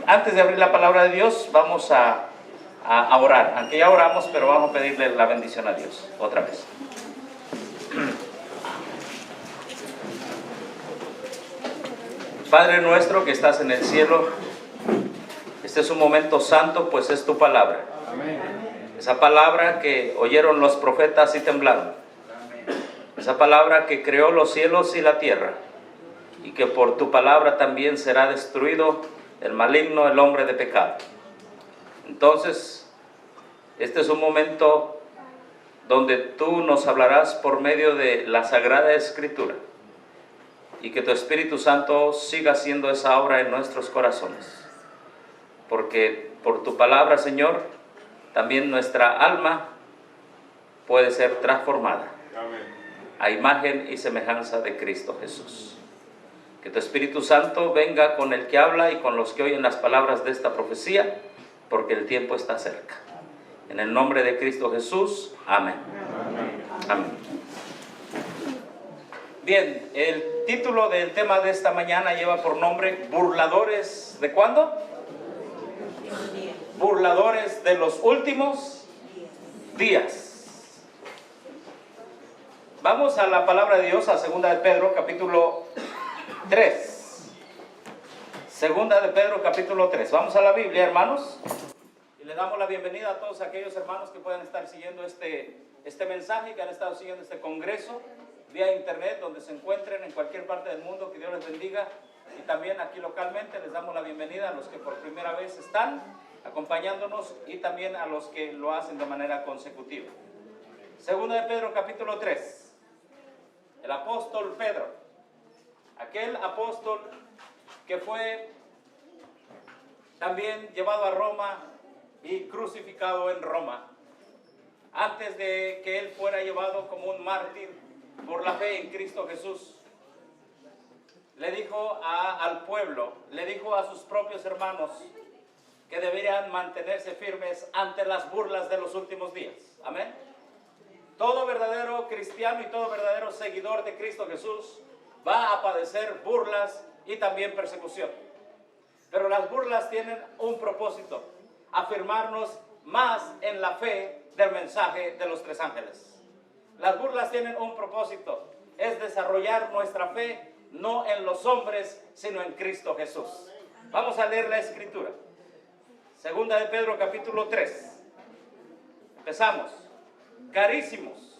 Antes de abrir la palabra de Dios, vamos a orar. Aunque ya oramos, pero vamos a pedirle la bendición a Dios otra vez. Padre nuestro que estás en el cielo, este es un momento santo, pues es tu palabra. Amén. Esa palabra que oyeron los profetas y temblaron. Esa palabra que creó los cielos y la tierra. Y que por tu palabra también será destruido el maligno, el hombre de pecado. Entonces, este es un momento donde tú nos hablarás por medio de la Sagrada Escritura. Y que tu Espíritu Santo siga haciendo esa obra en nuestros corazones. Porque por tu palabra, Señor, también nuestra alma puede ser transformada. Amén. A imagen y semejanza de Cristo Jesús. Que tu Espíritu Santo venga con el que habla y con los que oyen las palabras de esta profecía, porque el tiempo está cerca. En el nombre de Cristo Jesús, amén. Amén. Amén. Bien, el título del tema de esta mañana lleva por nombre burladores ¿de cuándo? Burladores de los últimos días. Vamos a la palabra de Dios, a 2 de Pedro, capítulo 3. 2 de Pedro, capítulo 3. Vamos a la Biblia, hermanos. Y le damos la bienvenida a todos aquellos hermanos que puedan estar siguiendo este mensaje, que han estado siguiendo este congreso vía internet, donde se encuentren en cualquier parte del mundo. Que Dios les bendiga. Y también aquí localmente les damos la bienvenida a los que por primera vez están acompañándonos y también a los que lo hacen de manera consecutiva. 2 de Pedro capítulo 3. El apóstol Pedro, aquel apóstol que fue también llevado a Roma y crucificado en Roma, antes de que él fuera llevado como un mártir por la fe en Cristo Jesús. Le dijo al pueblo, le dijo a sus propios hermanos que deberían mantenerse firmes ante las burlas de los últimos días. Amén. Todo verdadero cristiano y todo verdadero seguidor de Cristo Jesús va a padecer burlas y también persecución. Pero las burlas tienen un propósito: afirmarnos más en la fe del mensaje de los tres ángeles. Las burlas tienen un propósito: es desarrollar nuestra fe no en los hombres, sino en Cristo Jesús. Vamos a leer la Escritura. 2 de Pedro capítulo 3. Empezamos. Carísimos,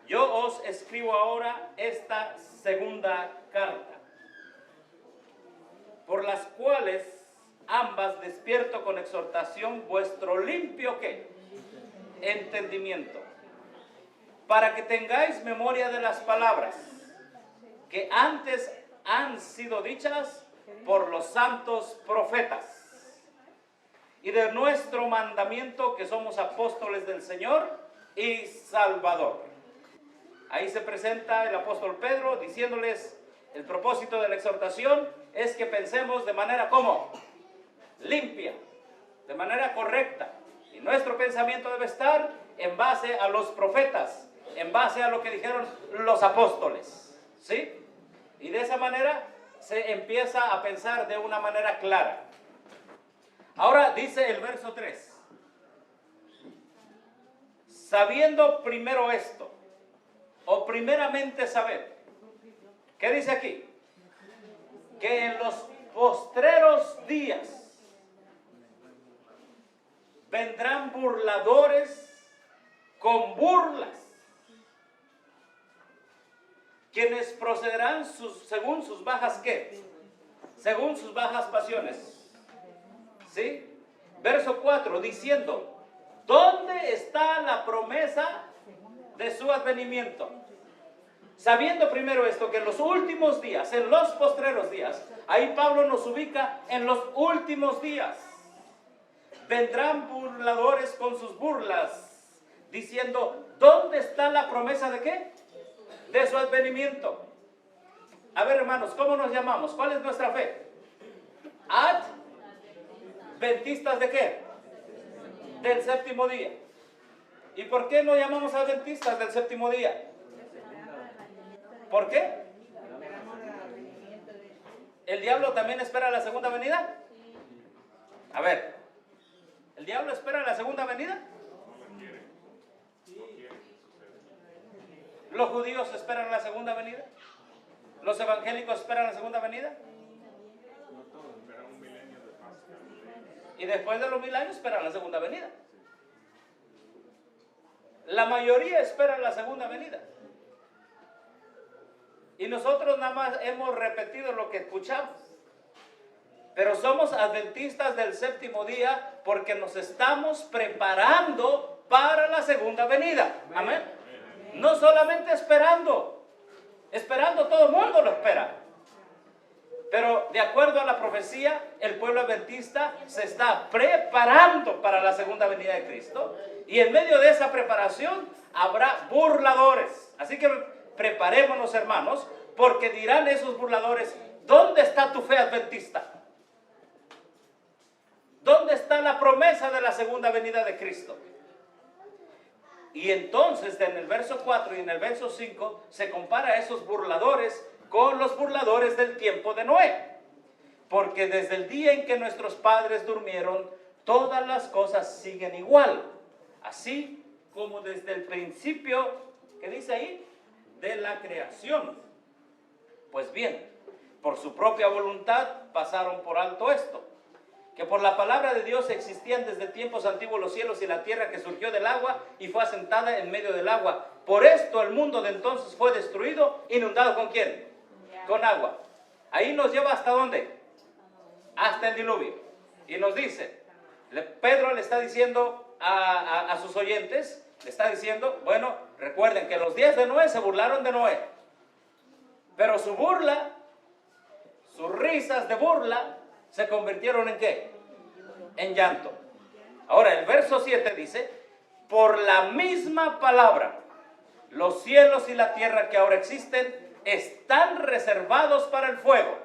yo os escribo ahora esta segunda carta, por las cuales ambas despierto con exhortación vuestro limpio ¿qué? Entendimiento, para que tengáis memoria de las palabras que antes han sido dichas por los santos profetas, y de nuestro mandamiento, que somos apóstoles del Señor y Salvador. Ahí se presenta el apóstol Pedro diciéndoles: el propósito de la exhortación es que pensemos de manera ¿cómo? Limpia, de manera correcta. Y nuestro pensamiento debe estar en base a los profetas, en base a lo que dijeron los apóstoles, ¿sí? Y de esa manera se empieza a pensar de una manera clara. Ahora dice el verso 3. Sabiendo primero esto, o primeramente saber. ¿Qué dice aquí? Que en los postreros días vendrán burladores con burlas, quienes procederán según sus bajas ¿qué? Según sus bajas pasiones. ¿Sí? Verso 4, diciendo: ¿dónde está la promesa de su advenimiento? Sabiendo primero esto, que en los últimos días, en los postreros días, ahí Pablo nos ubica en los últimos días, vendrán burladores con sus burlas, diciendo: ¿dónde está la promesa de qué? De su advenimiento. A ver, hermanos, ¿cómo nos llamamos? ¿Cuál es nuestra fe? ¿Adventistas de qué? Del séptimo día. ¿Y por qué no llamamos adventistas del séptimo día? ¿Por qué? ¿El diablo también espera la segunda venida? A ver, ¿el diablo espera la segunda venida? ¿Los judíos esperan la segunda venida? ¿Los evangélicos esperan la segunda venida? Y después de los 1000 años esperan la segunda venida. La mayoría esperan la segunda venida. Y nosotros nada más hemos repetido lo que escuchamos. Pero somos adventistas del séptimo día porque nos estamos preparando para la segunda venida. Amén. No solamente esperando. Esperando, todo el mundo lo espera. Pero de acuerdo a la profecía, el pueblo adventista se está preparando para la segunda venida de Cristo. Y en medio de esa preparación habrá burladores. Así que preparémonos, hermanos, porque dirán esos burladores: ¿dónde está tu fe adventista? ¿Dónde está la promesa de la segunda venida de Cristo? Y entonces en el verso 4 y en el verso 5 se compara a esos burladores con los burladores del tiempo de Noé. Porque desde el día en que nuestros padres durmieron, todas las cosas siguen igual. Así como desde el principio, ¿qué dice ahí? De la creación. Pues bien, por su propia voluntad pasaron por alto esto, que por la palabra de Dios existían desde tiempos antiguos los cielos y la tierra, que surgió del agua y fue asentada en medio del agua. Por esto el mundo de entonces fue destruido, inundado ¿con quién? Con agua. Ahí nos lleva ¿hasta dónde? Hasta el diluvio. Y nos dice, Pedro le está diciendo a sus oyentes, le está diciendo, bueno, recuerden que los días de Noé se burlaron de Noé. Pero su burla, sus risas de burla, se convirtieron ¿en qué? En llanto. Ahora el verso 7 dice, por la misma palabra, los cielos y la tierra que ahora existen están reservados para el fuego.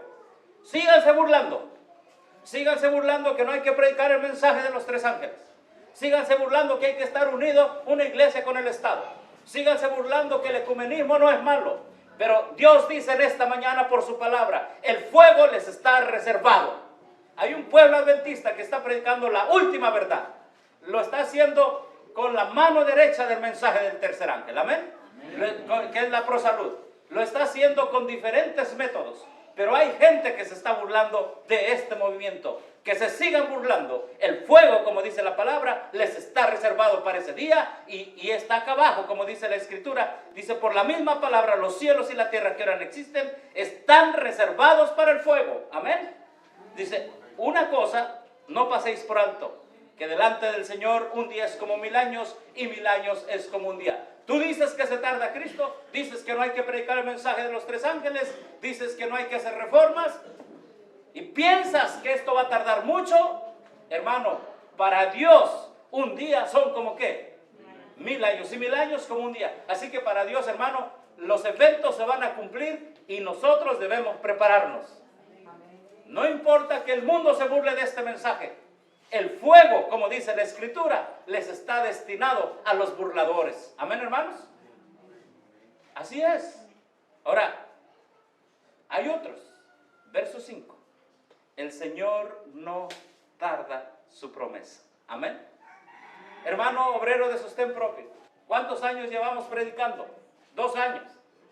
Síganse burlando. Síganse burlando que no hay que predicar el mensaje de los 3 ángeles. Síganse burlando que hay que estar unido una iglesia con el Estado. Síganse burlando que el ecumenismo no es malo. Pero Dios dice en esta mañana por su palabra, el fuego les está reservado. Hay un pueblo adventista que está predicando la última verdad. Lo está haciendo con la mano derecha del mensaje del tercer ángel. Amén. Que es la prosalud. Lo está haciendo con diferentes métodos. Pero hay gente que se está burlando de este movimiento. Que se sigan burlando. El fuego, como dice la palabra, les está reservado para ese día. Y está acá abajo, como dice la Escritura. Dice, por la misma palabra, los cielos y la tierra que ahora existen están reservados para el fuego. Amén. Dice, una cosa, no paséis por alto, que delante del Señor un día es como 1000 años y 1000 años es como un día. Tú dices que se tarda Cristo, dices que no hay que predicar el mensaje de los 3 ángeles, dices que no hay que hacer reformas, y piensas que esto va a tardar mucho. Hermano, para Dios un día son como ¿qué? 1000 años, y 1000 años como un día. Así que para Dios, hermano, los eventos se van a cumplir y nosotros debemos prepararnos. No importa que el mundo se burle de este mensaje. El fuego, como dice la Escritura, les está destinado a los burladores. Amén, hermanos. Así es. Ahora, hay otros. Verso 5. El Señor no tarda su promesa. Amén. Hermano obrero de sostén propio, ¿cuántos años llevamos predicando? 2 años,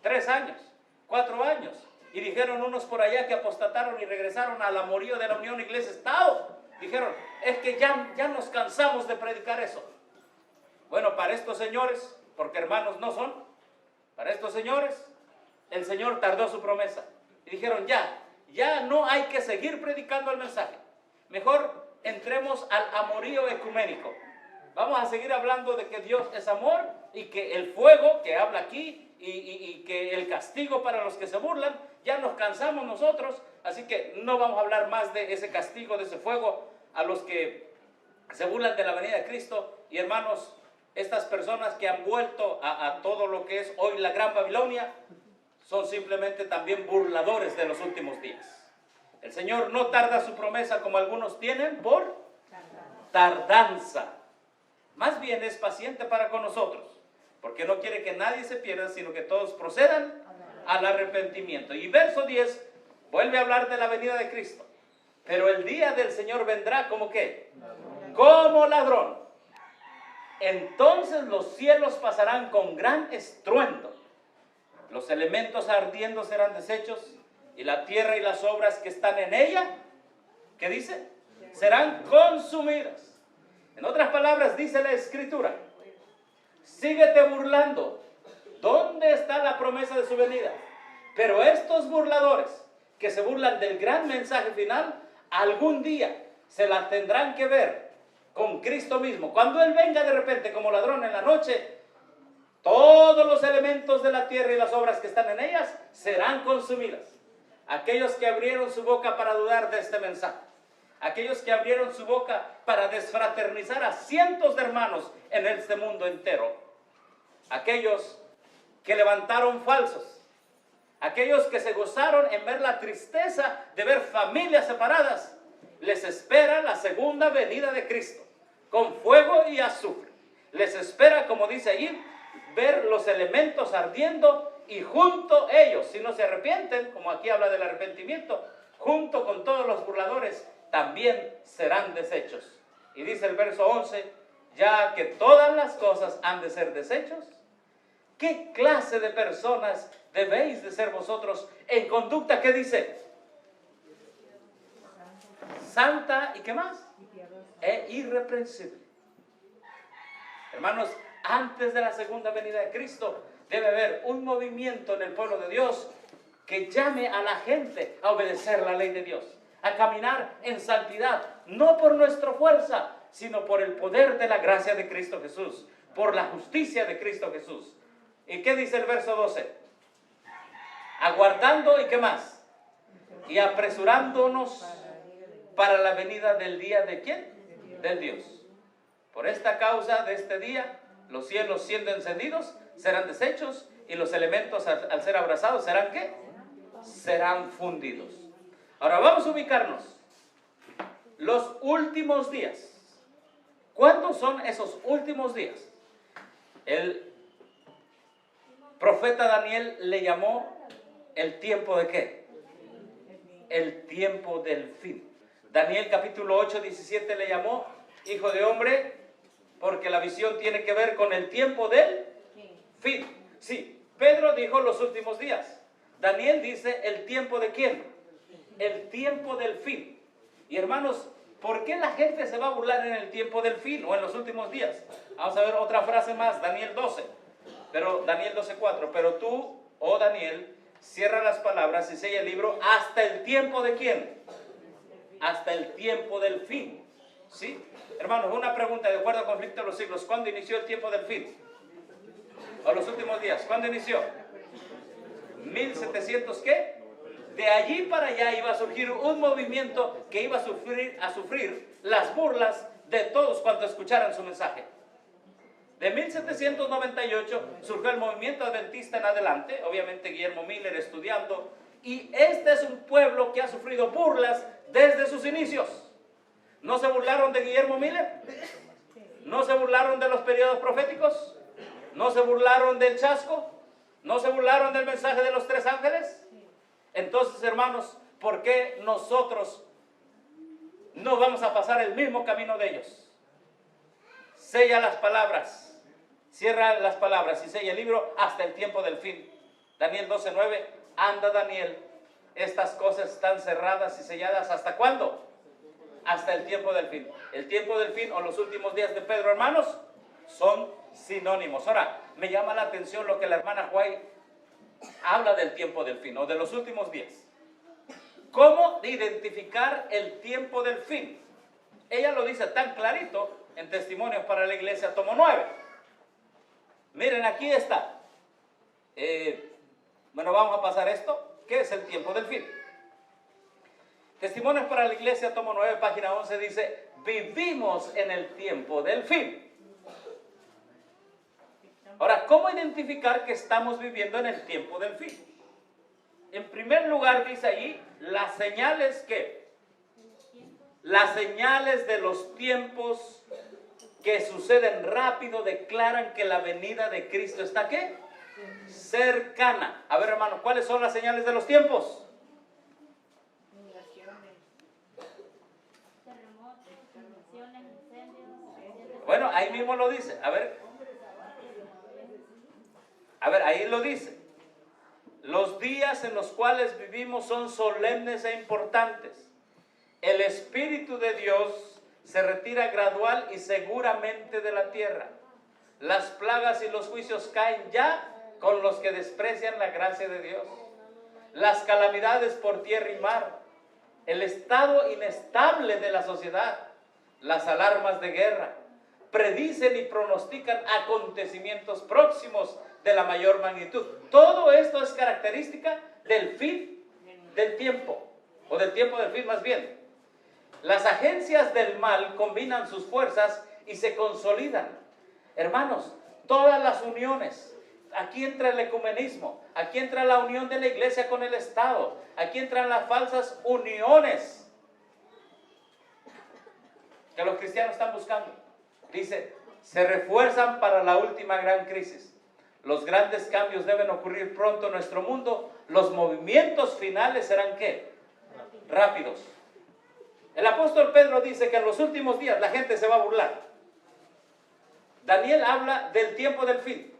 3 años, 4 años. Y dijeron unos por allá que apostataron y regresaron al amorío de la unión iglesia-estado. Dijeron, es que ya nos cansamos de predicar eso. Bueno, para estos señores, porque hermanos no son, para estos señores, el Señor tardó su promesa. Y dijeron, ya no hay que seguir predicando el mensaje. Mejor entremos al amorío ecuménico. Vamos a seguir hablando de que Dios es amor y que el fuego que habla aquí y que el castigo para los que se burlan, ya nos cansamos nosotros, así que no vamos a hablar más de ese castigo, de ese fuego a los que se burlan de la venida de Cristo. Y hermanos, estas personas que han vuelto a todo lo que es hoy la Gran Babilonia, son simplemente también burladores de los últimos días. El Señor no tarda su promesa como algunos tienen por tardanza. Más bien es paciente para con nosotros, porque no quiere que nadie se pierda, sino que todos procedan al arrepentimiento. Y verso 10 vuelve a hablar de la venida de Cristo. Pero el día del Señor vendrá como ¿qué? Como ladrón. Entonces los cielos pasarán con gran estruendo. Los elementos ardiendo serán deshechos y la tierra y las obras que están en ella, ¿qué dice? Serán consumidas. En otras palabras, dice la Escritura, síguete burlando. ¿Dónde está la promesa de su venida? Pero estos burladores que se burlan del gran mensaje final, algún día se las tendrán que ver con Cristo mismo. Cuando Él venga de repente como ladrón en la noche, todos los elementos de la tierra y las obras que están en ellas serán consumidas. Aquellos que abrieron su boca para dudar de este mensaje, aquellos que abrieron su boca para desfraternizar a cientos de hermanos en este mundo entero, aquellos que levantaron falsos, aquellos que se gozaron en ver la tristeza de ver familias separadas, les espera la segunda venida de Cristo, con fuego y azufre. Les espera, como dice allí, ver los elementos ardiendo y junto ellos, si no se arrepienten, como aquí habla del arrepentimiento, junto con todos los burladores, también serán deshechos. Y dice el verso 11, ya que todas las cosas han de ser deshechos, ¿qué clase de personas debéis de ser vosotros en conducta? ¿Qué dice? Santa y ¿qué más? E irreprensible. Hermanos, antes de la segunda venida de Cristo debe haber un movimiento en el pueblo de Dios que llame a la gente a obedecer la ley de Dios, a caminar en santidad, no por nuestra fuerza, sino por el poder de la gracia de Cristo Jesús, por la justicia de Cristo Jesús. ¿Y qué dice el verso 12? Aguardando, ¿y qué más? Y apresurándonos para la venida del día ¿de quién? Del Dios. Por esta causa de este día, los cielos siendo encendidos serán deshechos y los elementos al ser abrazados serán ¿qué? Serán fundidos. Ahora vamos a ubicarnos. Los últimos días. ¿Cuántos son esos últimos días? El profeta Daniel le llamó el tiempo de ¿qué? El tiempo del fin. Daniel capítulo 8, 17 le llamó hijo de hombre, porque la visión tiene que ver con el tiempo del fin. Sí, Pedro dijo los últimos días. Daniel dice el tiempo de ¿quién? El tiempo del fin. Y hermanos, ¿por qué la gente se va a burlar en el tiempo del fin o en los últimos días? Vamos a ver otra frase más, Daniel 12. Pero Daniel 12:4. Pero tú, oh Daniel, cierra las palabras y sella el libro hasta el tiempo de ¿quién? Hasta el tiempo del fin. ¿Sí? Hermanos, una pregunta de acuerdo al conflicto de los siglos. ¿Cuándo inició el tiempo del fin? ¿O los últimos días? ¿Cuándo inició? 1700 ¿qué? De allí para allá iba a surgir un movimiento que iba a sufrir las burlas de todos cuantos escucharan su mensaje. De 1798 surgió el movimiento adventista en adelante, obviamente Guillermo Miller estudiando, y este es un pueblo que ha sufrido burlas desde sus inicios. ¿No se burlaron de Guillermo Miller? ¿No se burlaron de los periodos proféticos? ¿No se burlaron del chasco? ¿No se burlaron del mensaje de los tres ángeles? Entonces, hermanos, ¿por qué nosotros no vamos a pasar el mismo camino de ellos? Sella las palabras, cierra las palabras y sella el libro hasta el tiempo del fin. Daniel 12:9, anda Daniel, estas cosas están cerradas y selladas, ¿hasta cuándo? Hasta el tiempo del fin. El tiempo del fin o los últimos días de Pedro, hermanos, son sinónimos. Ahora, me llama la atención lo que la hermana White habla del tiempo del fin o de los últimos días. ¿Cómo identificar el tiempo del fin? Ella lo dice tan clarito en Testimonios para la Iglesia, tomo 9. Miren, aquí está. Bueno, vamos a pasar esto. ¿Qué es el tiempo del fin? Testimonios para la Iglesia, tomo 9, página 11, dice, vivimos en el tiempo del fin. Ahora, ¿cómo identificar que estamos viviendo en el tiempo del fin? En primer lugar, dice allí, las señales que, las señales de los tiempos que suceden rápido declaran que la venida de Cristo está ¿qué? Cercana. A ver, hermano, ¿cuáles son las señales de los tiempos? Bueno, ahí mismo lo dice. A ver, ahí lo dice. Los días en los cuales vivimos son solemnes e importantes. El Espíritu de Dios se retira gradual y seguramente de la tierra. Las plagas y los juicios caen ya con los que desprecian la gracia de Dios. Las calamidades por tierra y mar, el estado inestable de la sociedad, las alarmas de guerra, predicen y pronostican acontecimientos próximos de la mayor magnitud. Todo esto es característica del fin del tiempo, o del tiempo del fin más bien. Las agencias del mal combinan sus fuerzas y se consolidan. Hermanos, todas las uniones, aquí entra el ecumenismo, aquí entra la unión de la iglesia con el Estado, aquí entran las falsas uniones que los cristianos están buscando. Dice, se refuerzan para la última gran crisis. Los grandes cambios deben ocurrir pronto en nuestro mundo. Los movimientos finales serán ¿qué? Rápidos. El apóstol Pedro dice que en los últimos días la gente se va a burlar. Daniel habla del tiempo del fin.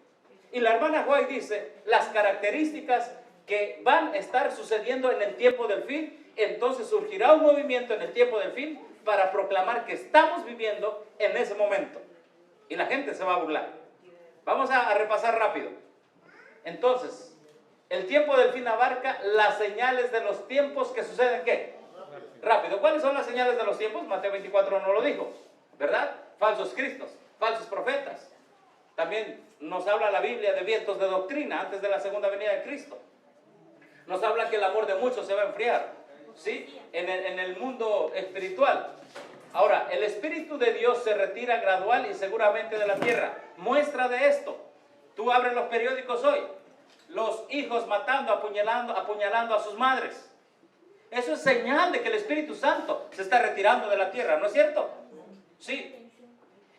Y la hermana White dice las características que van a estar sucediendo en el tiempo del fin. Entonces surgirá un movimiento en el tiempo del fin para proclamar que estamos viviendo en ese momento. Y la gente se va a burlar. Vamos a repasar rápido. Entonces, el tiempo del fin abarca las señales de los tiempos que suceden ¿qué? Rápido. ¿Cuáles son las señales de los tiempos? Mateo 24 no lo dijo, ¿verdad? Falsos cristos, falsos profetas. También nos habla la Biblia de vientos de doctrina antes de la segunda venida de Cristo. Nos habla que el amor de muchos se va a enfriar, ¿sí? En el mundo espiritual. Ahora, el Espíritu de Dios se retira gradual y seguramente de la tierra. Muestra de esto. Tú abres los periódicos hoy. Los hijos matando, apuñalando a sus madres. Eso es señal de que el Espíritu Santo se está retirando de la tierra, ¿no es cierto? Sí.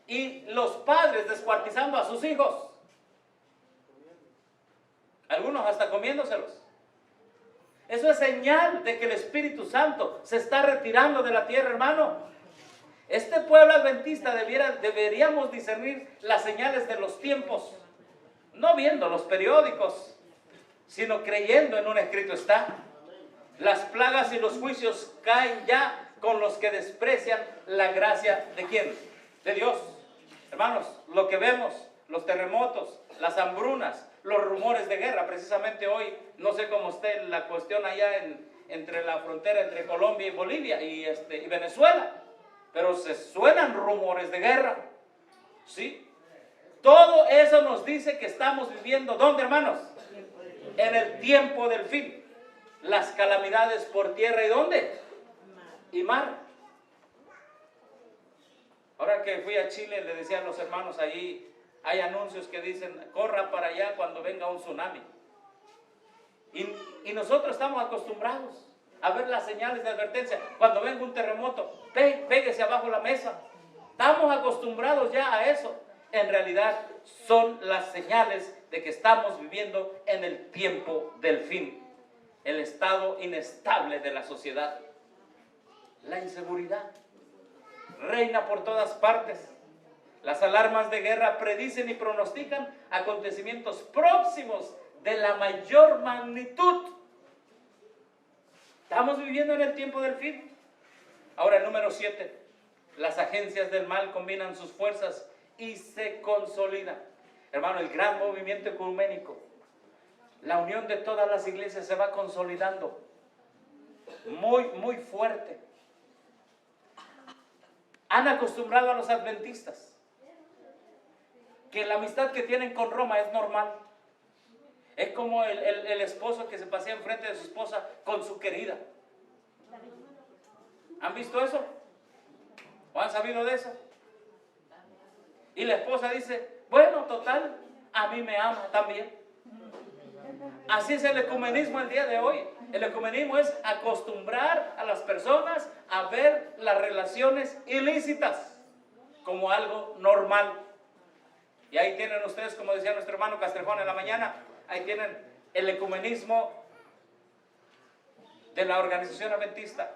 Y los padres descuartizando a sus hijos. Algunos hasta comiéndoselos. Eso es señal de que el Espíritu Santo se está retirando de la tierra, hermano. Este pueblo adventista deberíamos discernir las señales de los tiempos, no viendo los periódicos, sino creyendo en un escrito está. Las plagas y los juicios caen ya con los que desprecian la gracia ¿de quién? De Dios. Hermanos, lo que vemos, los terremotos, las hambrunas, los rumores de guerra, precisamente hoy, no sé cómo esté la cuestión allá entre la frontera entre Colombia y Bolivia y Venezuela. Pero se suenan rumores de guerra, ¿sí? Todo eso nos dice que estamos viviendo, ¿dónde, hermanos? En el tiempo del fin. Las calamidades por tierra y ¿dónde? Y mar. Ahora que fui a Chile, le decían los hermanos allí, hay anuncios que dicen, corra para allá cuando venga un tsunami. Y nosotros estamos acostumbrados a ver las señales de advertencia. Cuando venga un terremoto, péguese abajo la mesa. Estamos acostumbrados ya a eso. En realidad son las señales de que estamos viviendo en el tiempo del fin. El estado inestable de la sociedad. La inseguridad reina por todas partes. Las alarmas de guerra predicen y pronostican acontecimientos próximos de la mayor magnitud. Estamos viviendo en el tiempo del fin. Ahora, el número 7. Las agencias del mal combinan sus fuerzas y se consolidan. Hermano, el gran movimiento ecuménico, la unión de todas las iglesias se va consolidando. Muy, muy fuerte. Han acostumbrado a los adventistas que la amistad que tienen con Roma es normal. Es como el esposo que se pasea enfrente de su esposa con su querida. ¿Han visto eso? ¿O han sabido de eso? Y la esposa dice, bueno, total, a mí me ama también. Así es el ecumenismo el día de hoy. El ecumenismo es acostumbrar a las personas a ver las relaciones ilícitas como algo normal. Y ahí tienen ustedes, como decía nuestro hermano Castrejón en la mañana, ahí tienen el ecumenismo de la organización adventista.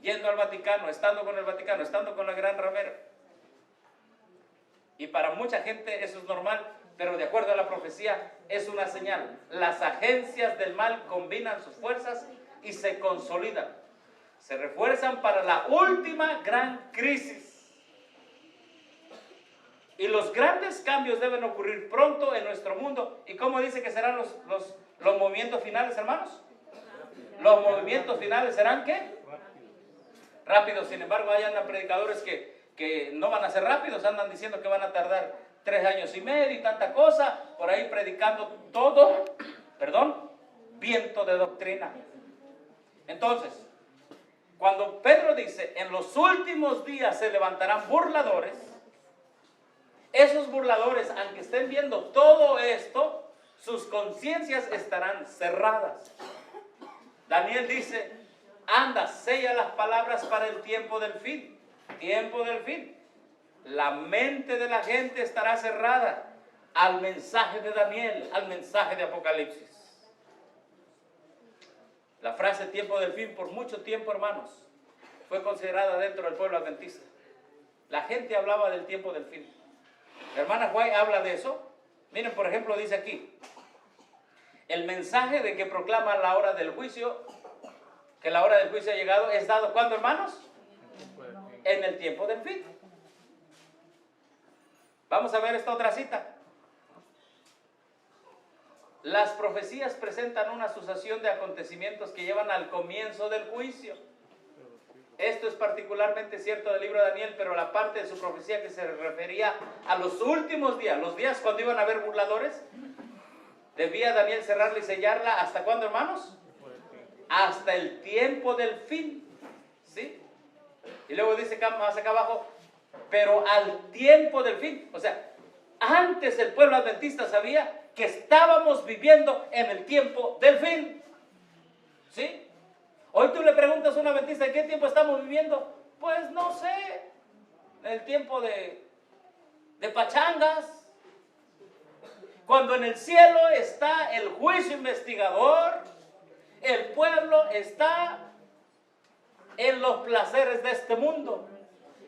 Yendo al Vaticano, estando con el Vaticano, estando con la Gran Ramera. Y para mucha gente eso es normal, pero de acuerdo a la profecía es una señal. Las agencias del mal combinan sus fuerzas y se consolidan. Se refuerzan para la última gran crisis. Y los grandes cambios deben ocurrir pronto en nuestro mundo. ¿Y cómo dice que serán los movimientos finales, hermanos? Los movimientos finales serán ¿qué? Rápidos. Sin embargo, hay andan predicadores que no van a ser rápidos, andan diciendo que van a tardar 3 años y medio y tanta cosa, por ahí predicando todo, viento de doctrina. Entonces, cuando Pedro dice, en los últimos días se levantarán burladores, esos burladores, aunque estén viendo todo esto, sus conciencias estarán cerradas. Daniel dice, anda, sella las palabras para el tiempo del fin. Tiempo del fin. La mente de la gente estará cerrada al mensaje de Daniel, al mensaje de Apocalipsis. La frase tiempo del fin por mucho tiempo, hermanos, fue considerada dentro del pueblo adventista. La gente hablaba del tiempo del fin. La hermana White habla de eso. Miren, por ejemplo, dice aquí, el mensaje de que proclama la hora del juicio, que la hora del juicio ha llegado, es dado ¿cuándo, hermanos? En el tiempo del fin. Vamos a ver esta otra cita. Las profecías presentan una sucesión de acontecimientos que llevan al comienzo del juicio. Esto es particularmente cierto del libro de Daniel, pero la parte de su profecía que se refería a los últimos días, los días cuando iban a haber burladores, debía Daniel cerrarla y sellarla. ¿Hasta cuándo, hermanos? Hasta el tiempo del fin. ¿Sí? Y luego dice más acá abajo, pero al tiempo del fin. O sea, antes el pueblo adventista sabía que estábamos viviendo en el tiempo del fin. ¿Sí? Hoy tú le preguntas a un adventista, ¿en qué tiempo estamos viviendo? Pues no sé, en el tiempo de pachangas. Cuando en el cielo está el juicio investigador, el pueblo está en los placeres de este mundo.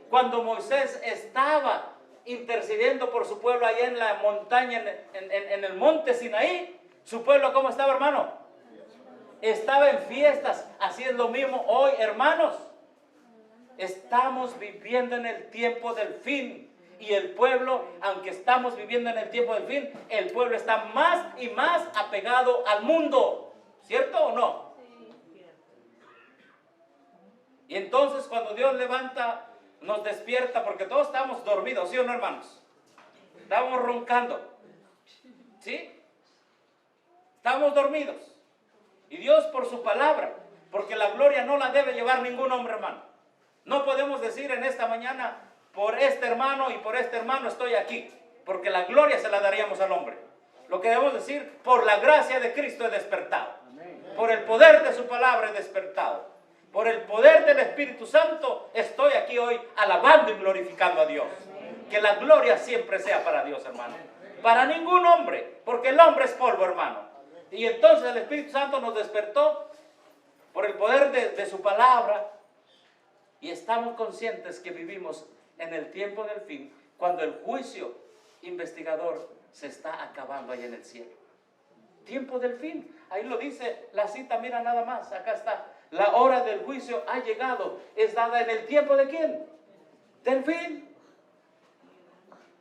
Cuando Moisés estaba intercediendo por su pueblo allá en la montaña, en el monte Sinaí, su pueblo, ¿cómo estaba, hermano? Estaba en fiestas. Así es lo mismo hoy, hermanos. Estamos viviendo en el tiempo del fin. Y el pueblo, aunque estamos viviendo en el tiempo del fin, el pueblo está más y más apegado al mundo. ¿Cierto o no? Y entonces cuando Dios levanta, nos despierta, porque todos estamos dormidos, ¿sí o no, hermanos? Estamos roncando. ¿Sí? Estamos dormidos. Y Dios por su palabra, porque la gloria no la debe llevar ningún hombre, hermano. No podemos decir en esta mañana, por este hermano y por este hermano estoy aquí, porque la gloria se la daríamos al hombre. Lo que debemos decir, por la gracia de Cristo he despertado. Por el poder de su palabra he despertado. Por el poder del Espíritu Santo estoy aquí hoy alabando y glorificando a Dios. Que la gloria siempre sea para Dios, hermano. Para ningún hombre, porque el hombre es polvo, hermano. Y entonces el Espíritu Santo nos despertó por el poder de su palabra. Y estamos conscientes que vivimos en el tiempo del fin, cuando el juicio investigador se está acabando ahí en el cielo. Tiempo del fin. Ahí lo dice la cita, mira nada más, acá está. La hora del juicio ha llegado. Es dada en el tiempo ¿de quién? Del fin.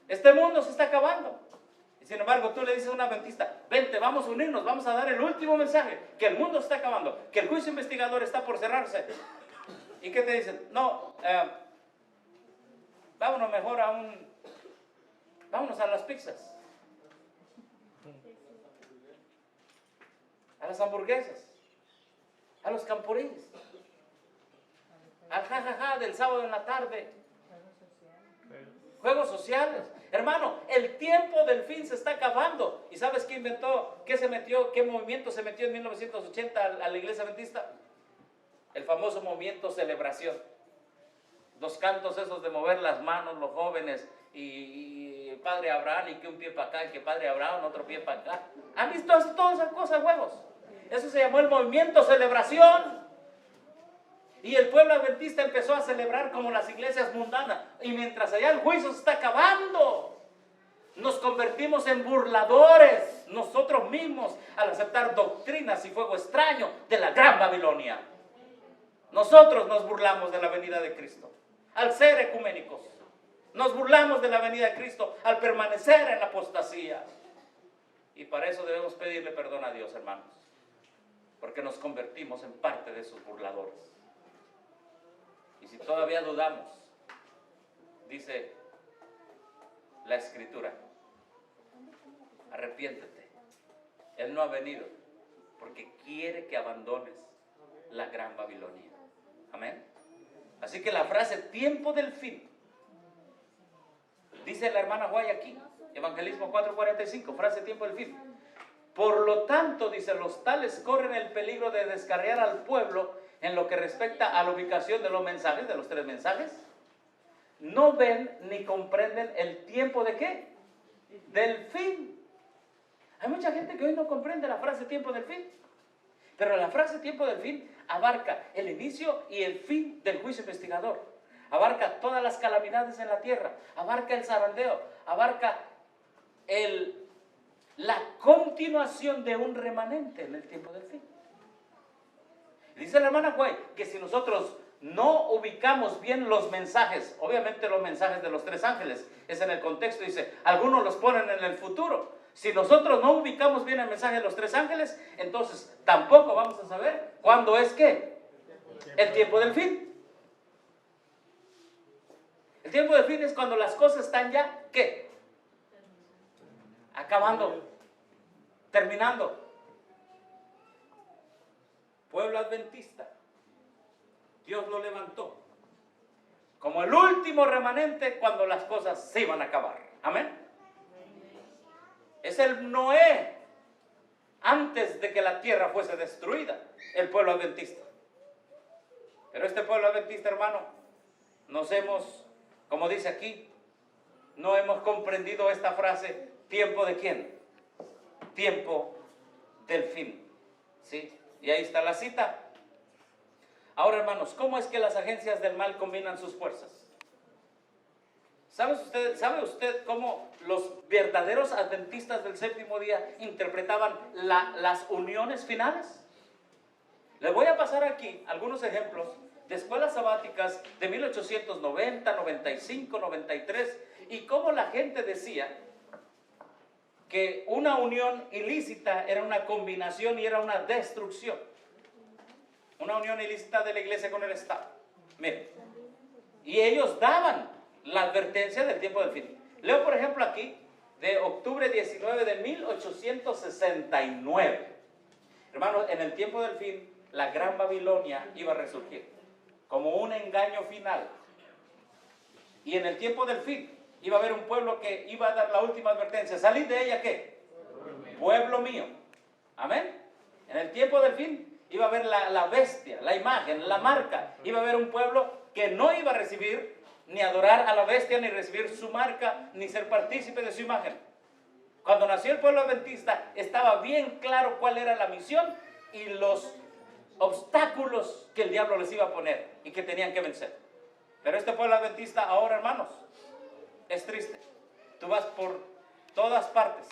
Este mundo se está acabando. Y sin embargo, tú le dices a un adventista, vente, vamos a unirnos, vamos a dar el último mensaje, que el mundo se está acabando, que el juicio investigador está por cerrarse. ¿Y qué te dicen? No, vámonos mejor vámonos a las pizzas, a las hamburguesas, a los campurines, al jajaja del sábado en la tarde, juegos sociales. Hermano, el tiempo del fin se está acabando. ¿Y sabes qué inventó? ¿Qué movimiento se metió en 1980 a la iglesia adventista? El famoso movimiento celebración. Los cantos esos de mover las manos, los jóvenes, y Padre Abraham, y que un pie para acá, y que Padre Abraham, otro pie para acá. ¿Han visto todas esas cosas, huevos? Eso se llamó el movimiento celebración. Y el pueblo adventista empezó a celebrar como las iglesias mundanas. Y mientras allá el juicio se está acabando, convertimos en burladores nosotros mismos al aceptar doctrinas y fuego extraño de la gran Babilonia. Nosotros nos burlamos de la venida de Cristo al ser ecuménicos. Nos burlamos de la venida de Cristo al permanecer en la apostasía. Y para eso debemos pedirle perdón a Dios, hermanos, porque nos convertimos en parte de sus burladores. Y si todavía dudamos, dice la Escritura, arrepiéntete. Él no ha venido porque quiere que abandones la gran Babilonia. Amén. Así que la frase tiempo del fin, dice la hermana Guay aquí, Evangelismo 4:45, frase tiempo del fin. Por lo tanto, dice, los tales corren el peligro de descarriar al pueblo en lo que respecta a la ubicación de los mensajes, de los 3 mensajes. No ven ni comprenden el tiempo de ¿qué? Del fin. Hay mucha gente que hoy no comprende la frase tiempo del fin. Pero la frase tiempo del fin abarca el inicio y el fin del juicio investigador. Abarca todas las calamidades en la tierra. Abarca el zarandeo. Abarca la continuación de un remanente en el tiempo del fin. Dice la hermana Guay que si nosotros no ubicamos bien los mensajes, obviamente los mensajes de los 3 ángeles, es en el contexto, dice, algunos los ponen en el futuro. Si nosotros no ubicamos bien el mensaje de los 3 ángeles, entonces tampoco vamos a saber cuándo es ¿qué? El tiempo del fin. El tiempo del fin es cuando las cosas están ya ¿qué? Acabando, terminando. Pueblo adventista, Dios lo levantó como el último remanente cuando las cosas se iban a acabar. Amén. Es el Noé antes de que la tierra fuese destruida, el pueblo adventista. Pero este pueblo adventista, hermano, como dice aquí, no hemos comprendido esta frase, ¿tiempo de quién? Tiempo del fin. ¿Sí? Y ahí está la cita. Ahora, hermanos, ¿cómo es que las agencias del mal combinan sus fuerzas? ¿Sabe usted cómo los verdaderos adventistas del séptimo día interpretaban las uniones finales? Les voy a pasar aquí algunos ejemplos de escuelas sabáticas de 1890, 95, 93, y cómo la gente decía que una unión ilícita era una combinación y era una destrucción. Una unión ilícita de la iglesia con el Estado. Miren, y ellos daban la advertencia del tiempo del fin. Leo, por ejemplo, aquí, de octubre 19 de 1869. Hermanos, en el tiempo del fin, la gran Babilonia iba a resurgir como un engaño final. Y en el tiempo del fin, iba a haber un pueblo que iba a dar la última advertencia. ¿Salid de ella qué? Pueblo mío. Amén. En el tiempo del fin iba a haber la bestia, la imagen, la marca. Iba a haber un pueblo que no iba a recibir ni adorar a la bestia, ni recibir su marca, ni ser partícipe de su imagen. Cuando nació el pueblo adventista, estaba bien claro cuál era la misión y los obstáculos que el diablo les iba a poner y que tenían que vencer. Pero este pueblo adventista ahora, hermanos, es triste. Tú vas por todas partes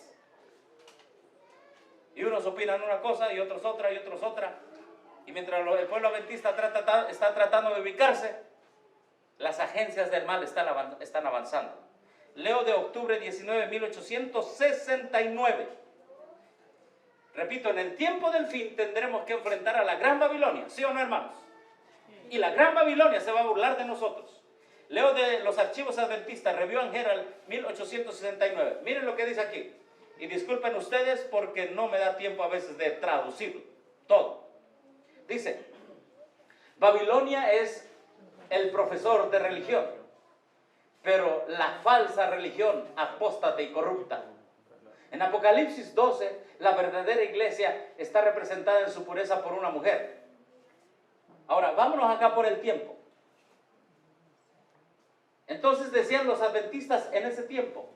y unos opinan una cosa y otros otra y otros otra. Y mientras el pueblo adventista está tratando de ubicarse, las agencias del mal están avanzando. Leo de octubre 19, 1869. Repito, en el tiempo del fin tendremos que enfrentar a la gran Babilonia, ¿sí o no, hermanos? Y la gran Babilonia se va a burlar de nosotros. Leo de los archivos adventistas, Review and Herald, 1869. Miren lo que dice aquí. Y disculpen ustedes porque no me da tiempo a veces de traducirlo todo. Dice, Babilonia es el profesor de religión, pero la falsa religión apóstata y corrupta. En Apocalipsis 12, la verdadera iglesia está representada en su pureza por una mujer. Ahora, vámonos acá por el tiempo. Entonces decían los adventistas en ese tiempo,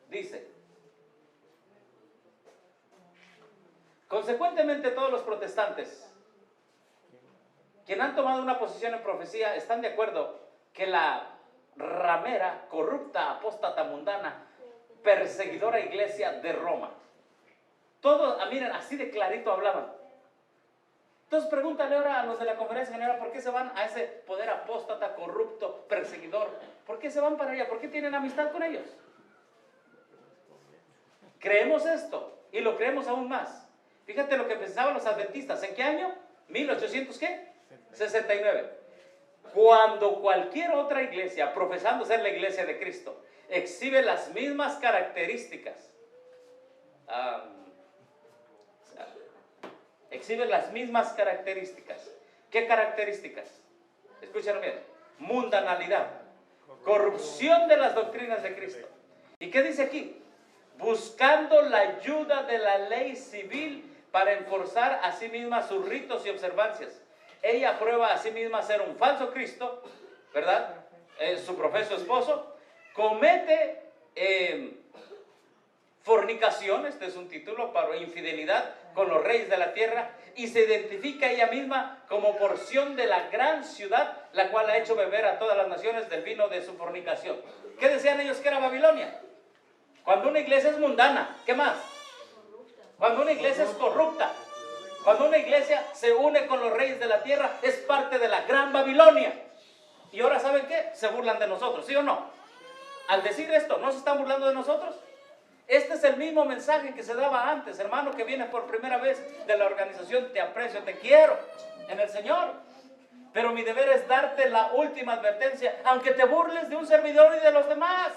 dice, consecuentemente todos los protestantes, quienes han tomado una posición en profecía, están de acuerdo que la ramera, corrupta, apóstata, mundana, perseguidora iglesia de Roma. Todos, miren, así de clarito hablaban. Entonces pregúntale ahora a los de la conferencia general, ¿por qué se van a ese poder apóstata, corrupto, perseguidor? ¿Por qué se van para allá? ¿Por qué tienen amistad con ellos? Creemos esto y lo creemos aún más. Fíjate lo que pensaban los adventistas. ¿En qué año? 1869. Cuando cualquier otra iglesia, profesando ser la iglesia de Cristo, exhibe las mismas características, exhibe las mismas características. ¿Qué características? Escúchenlo bien. Mundanalidad, corrupción de las doctrinas de Cristo. ¿Y qué dice aquí? Buscando la ayuda de la ley civil para enforzar a sí misma sus ritos y observancias. Ella prueba a sí misma ser un falso Cristo, ¿verdad? Su profeso esposo. Comete fornicación, este es un título, para infidelidad con los reyes de la tierra, y se identifica ella misma como porción de la gran ciudad, la cual ha hecho beber a todas las naciones del vino de su fornicación. ¿Qué decían ellos que era Babilonia? Cuando una iglesia es mundana, ¿qué más? Cuando una iglesia es corrupta, cuando una iglesia se une con los reyes de la tierra, es parte de la gran Babilonia. Y ahora, ¿saben qué? Se burlan de nosotros, ¿sí o no? Al decir esto, ¿no se están burlando de nosotros? Este es el mismo mensaje que se daba antes, hermano, que viene por primera vez de la organización Te Aprecio, Te Quiero en el Señor. Pero mi deber es darte la última advertencia, aunque te burles de un servidor y de los demás.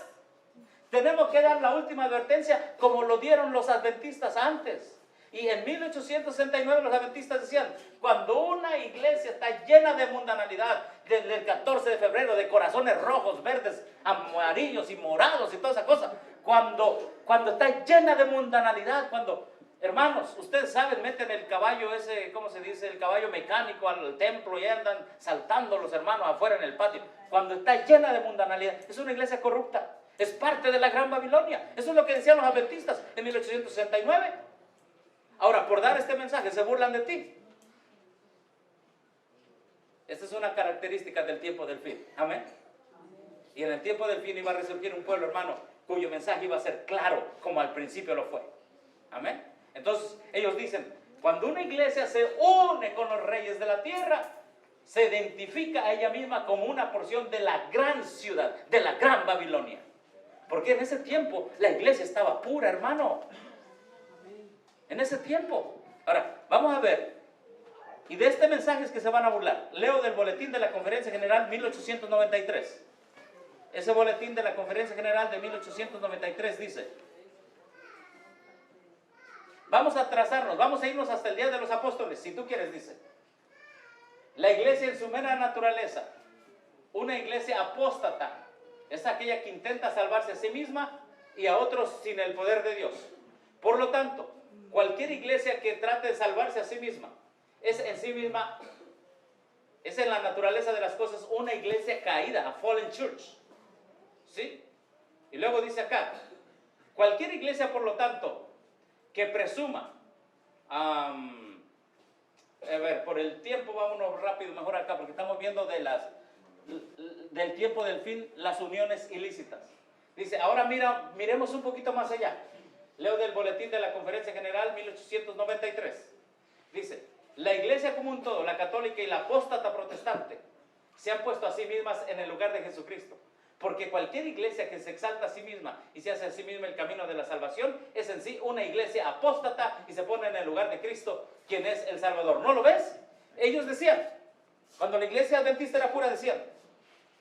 Tenemos que dar la última advertencia como lo dieron los adventistas antes. Y en 1869 los adventistas decían, cuando una iglesia está llena de mundanalidad, desde el 14 de febrero, de corazones rojos, verdes, amarillos y morados y toda esa cosa, cuando está llena de mundanalidad, cuando, hermanos, ustedes saben, meten el caballo ese, ¿cómo se dice? El caballo mecánico al templo y andan saltando los hermanos afuera en el patio. Cuando está llena de mundanalidad, es una iglesia corrupta, es parte de la gran Babilonia. Eso es lo que decían los adventistas en 1869. Ahora, por dar este mensaje, se burlan de ti. Esta es una característica del tiempo del fin. Amén. Y en el tiempo del fin iba a resurgir un pueblo, hermano, cuyo mensaje iba a ser claro, como al principio lo fue. Amén. Entonces, ellos dicen, cuando una iglesia se une con los reyes de la tierra, se identifica a ella misma como una porción de la gran ciudad, de la gran Babilonia. Porque en ese tiempo la iglesia estaba pura, hermano. En ese tiempo. Ahora, vamos a ver. Y de este mensaje es que se van a burlar. Leo del boletín de la Conferencia General 1893. Ese boletín de la Conferencia General de 1893 dice: vamos a trazarnos, vamos a irnos hasta el día de los apóstoles, si tú quieres, dice. La iglesia en su mera naturaleza, una iglesia apóstata, es aquella que intenta salvarse a sí misma y a otros sin el poder de Dios. Por lo tanto, cualquier iglesia que trate de salvarse a sí misma, es en sí misma, es en la naturaleza de las cosas una iglesia caída, a fallen church. ¿Sí? Y luego dice acá, cualquier iglesia, por lo tanto, que presuma, a ver, por el tiempo, vámonos rápido, mejor acá, porque estamos viendo del tiempo del fin, las uniones ilícitas. Dice, ahora miremos un poquito más allá. Leo del boletín de la Conferencia General 1893. Dice, la iglesia como un todo, la católica y la apóstata protestante, se han puesto a sí mismas en el lugar de Jesucristo. Porque cualquier iglesia que se exalta a sí misma y se hace a sí misma el camino de la salvación, es en sí una iglesia apóstata y se pone en el lugar de Cristo, quien es el Salvador. ¿No lo ves? Ellos decían, cuando la iglesia adventista era pura, decían,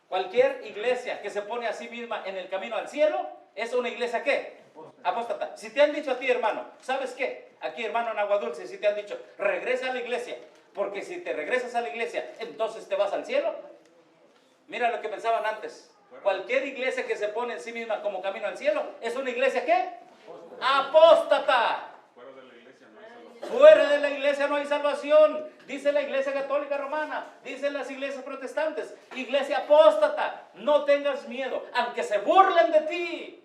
cualquier iglesia que se pone a sí misma en el camino al cielo, es una iglesia ¿qué? Apóstata. Si te han dicho a ti, hermano, ¿sabes qué? Aquí, hermano, en Agua Dulce, si te han dicho, regresa a la iglesia, porque si te regresas a la iglesia, entonces te vas al cielo. Mira lo que pensaban antes. Cualquier iglesia que se pone en sí misma como camino al cielo, ¿es una iglesia qué? Apóstata. Fuera de la iglesia no hay salvación. Fuera de la iglesia no hay salvación. Dice la iglesia católica romana, dicen las iglesias protestantes, iglesia apóstata. No tengas miedo, aunque se burlen de ti.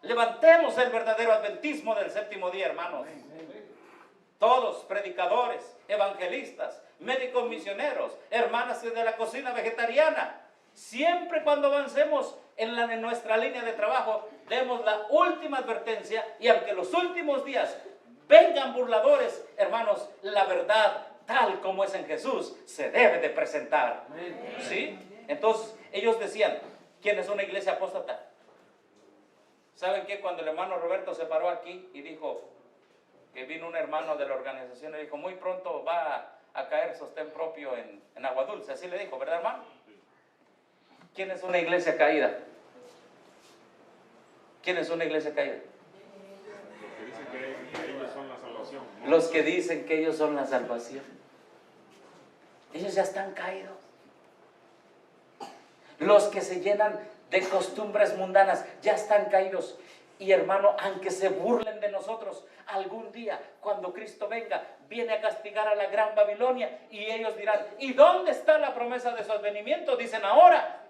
Levantemos el verdadero adventismo del séptimo día, hermanos. Todos, predicadores, evangelistas, médicos misioneros, hermanas de la cocina vegetariana. Siempre cuando avancemos en nuestra línea de trabajo, demos la última advertencia, y aunque los últimos días vengan burladores, hermanos, la verdad tal como es en Jesús se debe de presentar. ¿Sí? Entonces ellos decían, ¿quién es una iglesia apóstata? ¿Saben qué? Cuando el hermano Roberto se paró aquí y dijo que vino un hermano de la organización, le dijo, muy pronto va a caer sostén propio en Agua Dulce, así le dijo, ¿verdad, hermano? ¿Quién es una iglesia caída? ¿Quién es una iglesia caída? Los que dicen que ellos son la salvación. Ellos ya están caídos. Los que se llenan de costumbres mundanas ya están caídos. Y hermano, aunque se burlen de nosotros, algún día, cuando Cristo venga, viene a castigar a la gran Babilonia, y ellos dirán, ¿y dónde está la promesa de su advenimiento? Dicen ahora.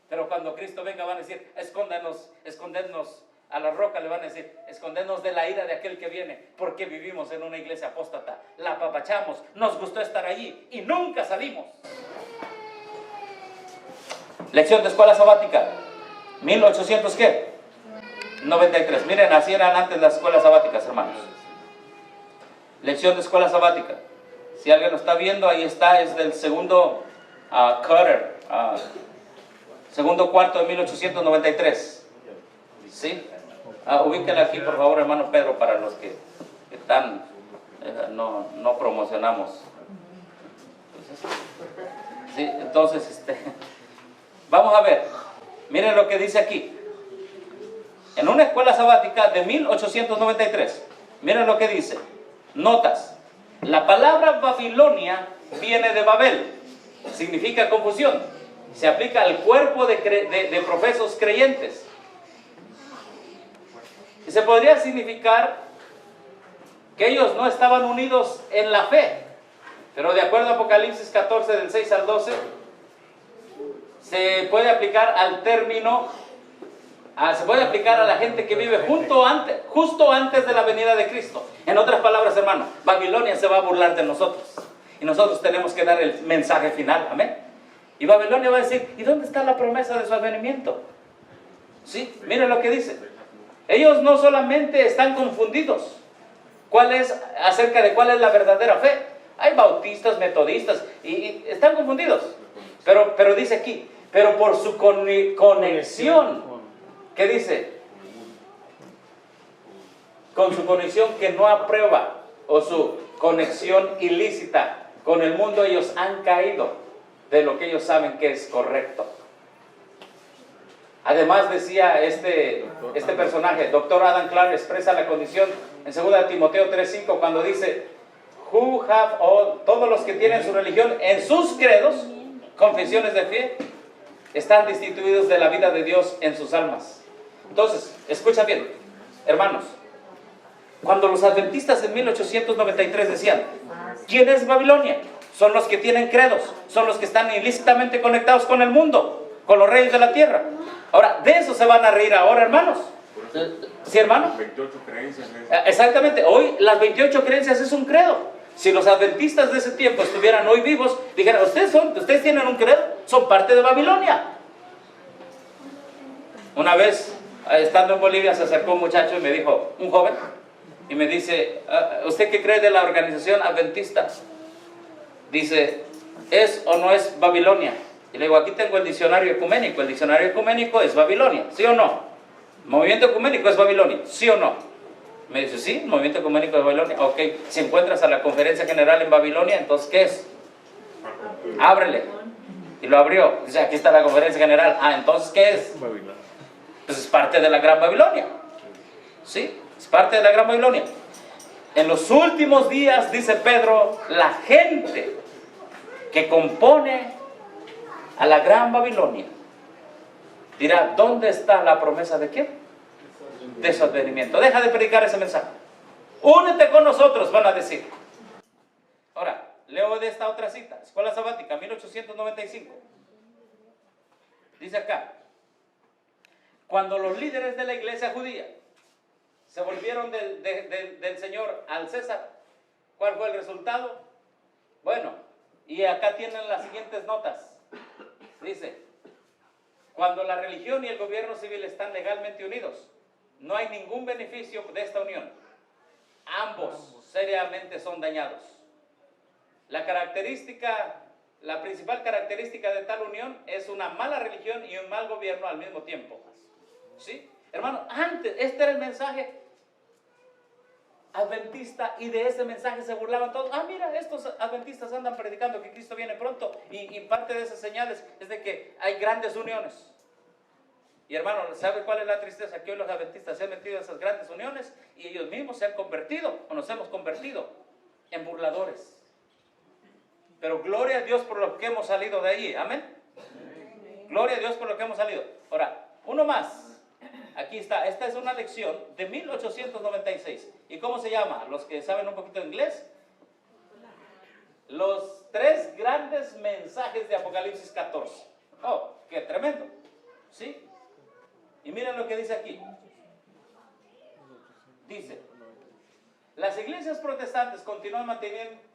Pero cuando Cristo venga van a decir, escóndenos a la roca, le van a decir, escóndenos de la ira de aquel que viene, porque vivimos en una iglesia apóstata, la apapachamos, nos gustó estar allí y nunca salimos. Lección de escuela sabática, 1800 ¿qué? 93. Miren, así eran antes las escuelas sabáticas, hermanos. Lección de escuela sabática. Si alguien lo está viendo, ahí está, es del segundo quarter, segundo cuarto de 1893. ¿Sí? Ubíquenla aquí, por favor, hermano Pedro, para los que están, no promocionamos. ¿Sí? Entonces, vamos a ver. Miren lo que dice aquí. En una escuela sabática de 1893, miren lo que dice. Notas. La palabra Babilonia viene de Babel. Significa confusión. Se aplica al cuerpo de profesos creyentes. Y se podría significar que ellos no estaban unidos en la fe. Pero de acuerdo a Apocalipsis 14, del 6 al 12, se puede aplicar al término, se puede aplicar a la gente que vive justo antes de la venida de Cristo. En otras palabras, hermano, Babilonia se va a burlar de nosotros. Y nosotros tenemos que dar el mensaje final. Amén. Y Babilonia va a decir, ¿y dónde está la promesa de su advenimiento? ¿Sí? Miren lo que dice. Ellos no solamente están confundidos acerca de cuál es la verdadera fe. Hay bautistas, metodistas, y están confundidos. Pero dice aquí, pero por su conexión, ¿qué dice? Con su conexión que no aprueba, o su conexión ilícita con el mundo, ellos han caído de lo que ellos saben que es correcto. Además decía este personaje, Dr. Adam Clark, expresa la condición en 2 Timoteo 3:5 cuando dice, who have all, todos los que tienen su religión en sus credos, confesiones de fe, están destituidos de la vida de Dios en sus almas. Entonces, escucha bien, hermanos, cuando los adventistas en 1893 decían, ¿quién es Babilonia? Son los que tienen credos, son los que están ilícitamente conectados con el mundo, con los reyes de la tierra. Ahora, de eso se van a reír ahora, hermanos. ¿Sí, hermano? 28 creencias. Exactamente, hoy las 28 creencias es un credo. Si los adventistas de ese tiempo estuvieran hoy vivos, dijeran, ustedes tienen un credo, son parte de Babilonia. Una vez, estando en Bolivia, se acercó un muchacho y me dijo, un joven, y me dice, ¿usted qué cree de la organización adventista? Dice, ¿es o no es Babilonia? Y le digo, aquí tengo el diccionario ecuménico. El diccionario ecuménico es Babilonia, ¿sí o no? ¿Movimiento ecuménico es Babilonia, sí o no? Me dice, sí, el movimiento ecuménico es Babilonia. Ok, si encuentras a la conferencia general en Babilonia, entonces, ¿qué es? Ábrele. Y lo abrió. Dice, aquí está la conferencia general. Entonces, ¿qué es? Pues es parte de la gran Babilonia. ¿Sí? Es parte de la gran Babilonia. En los últimos días, dice Pedro, la gente que compone a la gran Babilonia dirá, ¿dónde está la promesa de quién? De su advenimiento. Deja de predicar ese mensaje. Únete con nosotros, van a decir. Ahora, leo de esta otra cita. Escuela Sabática, 1895. Dice acá, cuando los líderes de la iglesia judía se volvieron del Señor al César, ¿cuál fue el resultado? Bueno, y acá tienen las siguientes notas. Dice, Cuando la religión y el gobierno civil están legalmente unidos, no hay ningún beneficio de esta unión. Ambos seriamente son dañados. La principal característica de tal unión es una mala religión y un mal gobierno al mismo tiempo. ¿Sí? Hermano, antes, este era el mensaje adventista y de ese mensaje se burlaban todos. Ah, mira, estos adventistas andan predicando que Cristo viene pronto y parte de esas señales es de que hay grandes uniones. Y hermano, ¿sabe cuál es la tristeza? Que hoy los adventistas se han metido en esas grandes uniones y ellos mismos se han convertido, o nos hemos convertido, en burladores. Pero gloria a Dios por lo que hemos salido de ahí, amén. Gloria a Dios por lo que hemos salido. Ahora, uno más. Aquí está, esta es una lección de 1896. ¿Y cómo se llama? Los que saben un poquito de inglés. Los 3 grandes mensajes de Apocalipsis 14. Oh, qué tremendo. ¿Sí? Y miren lo que dice aquí. Dice, las iglesias protestantes continúan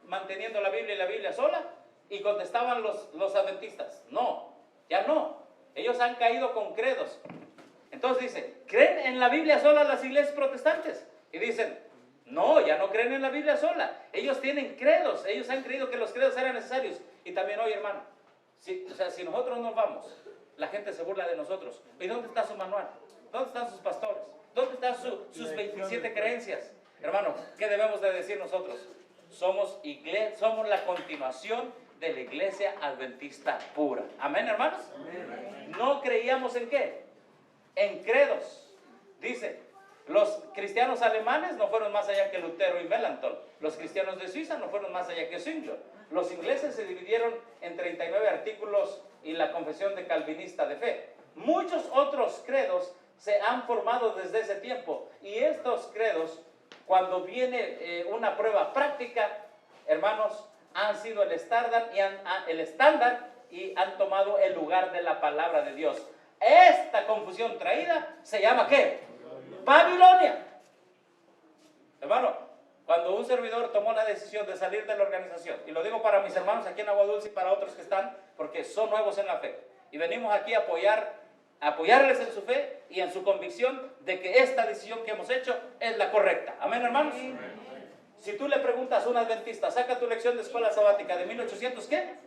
manteniendo la Biblia y la Biblia sola, y contestaban los adventistas, no, ya no. Ellos han caído con credos. Entonces dice, ¿creen en la Biblia sola las iglesias protestantes? Y dicen, no, ya no creen en la Biblia sola. Ellos tienen credos, ellos han creído que los credos eran necesarios. Y también hoy, hermano, si nosotros nos vamos, la gente se burla de nosotros. ¿Y dónde está su manual? ¿Dónde están sus pastores? ¿Dónde están sus 27 creencias? Hermano, ¿qué debemos de decir nosotros? Somos la continuación de la iglesia adventista pura. ¿Amén, hermanos? Amén. ¿No creíamos en qué? En credos. Dice, los cristianos alemanes no fueron más allá que Lutero y Melanchthon. Los cristianos de Suiza no fueron más allá que Zwingli. Los ingleses se dividieron en 39 artículos y la confesión de calvinista de fe. Muchos otros credos se han formado desde ese tiempo. Y estos credos, cuando viene una prueba práctica, hermanos, han sido el estándar y han tomado el lugar de la palabra de Dios. Esta confusión traída se llama ¿qué? Babilonia. Hermano, cuando un servidor tomó la decisión de salir de la organización, y lo digo para mis hermanos aquí en Agua Dulce y para otros que están, porque son nuevos en la fe, y venimos aquí a apoyarles en su fe y en su convicción de que esta decisión que hemos hecho es la correcta. Amén, hermanos. Amén. Si tú le preguntas a un adventista, saca tu lección de escuela sabática de 1800, ¿qué?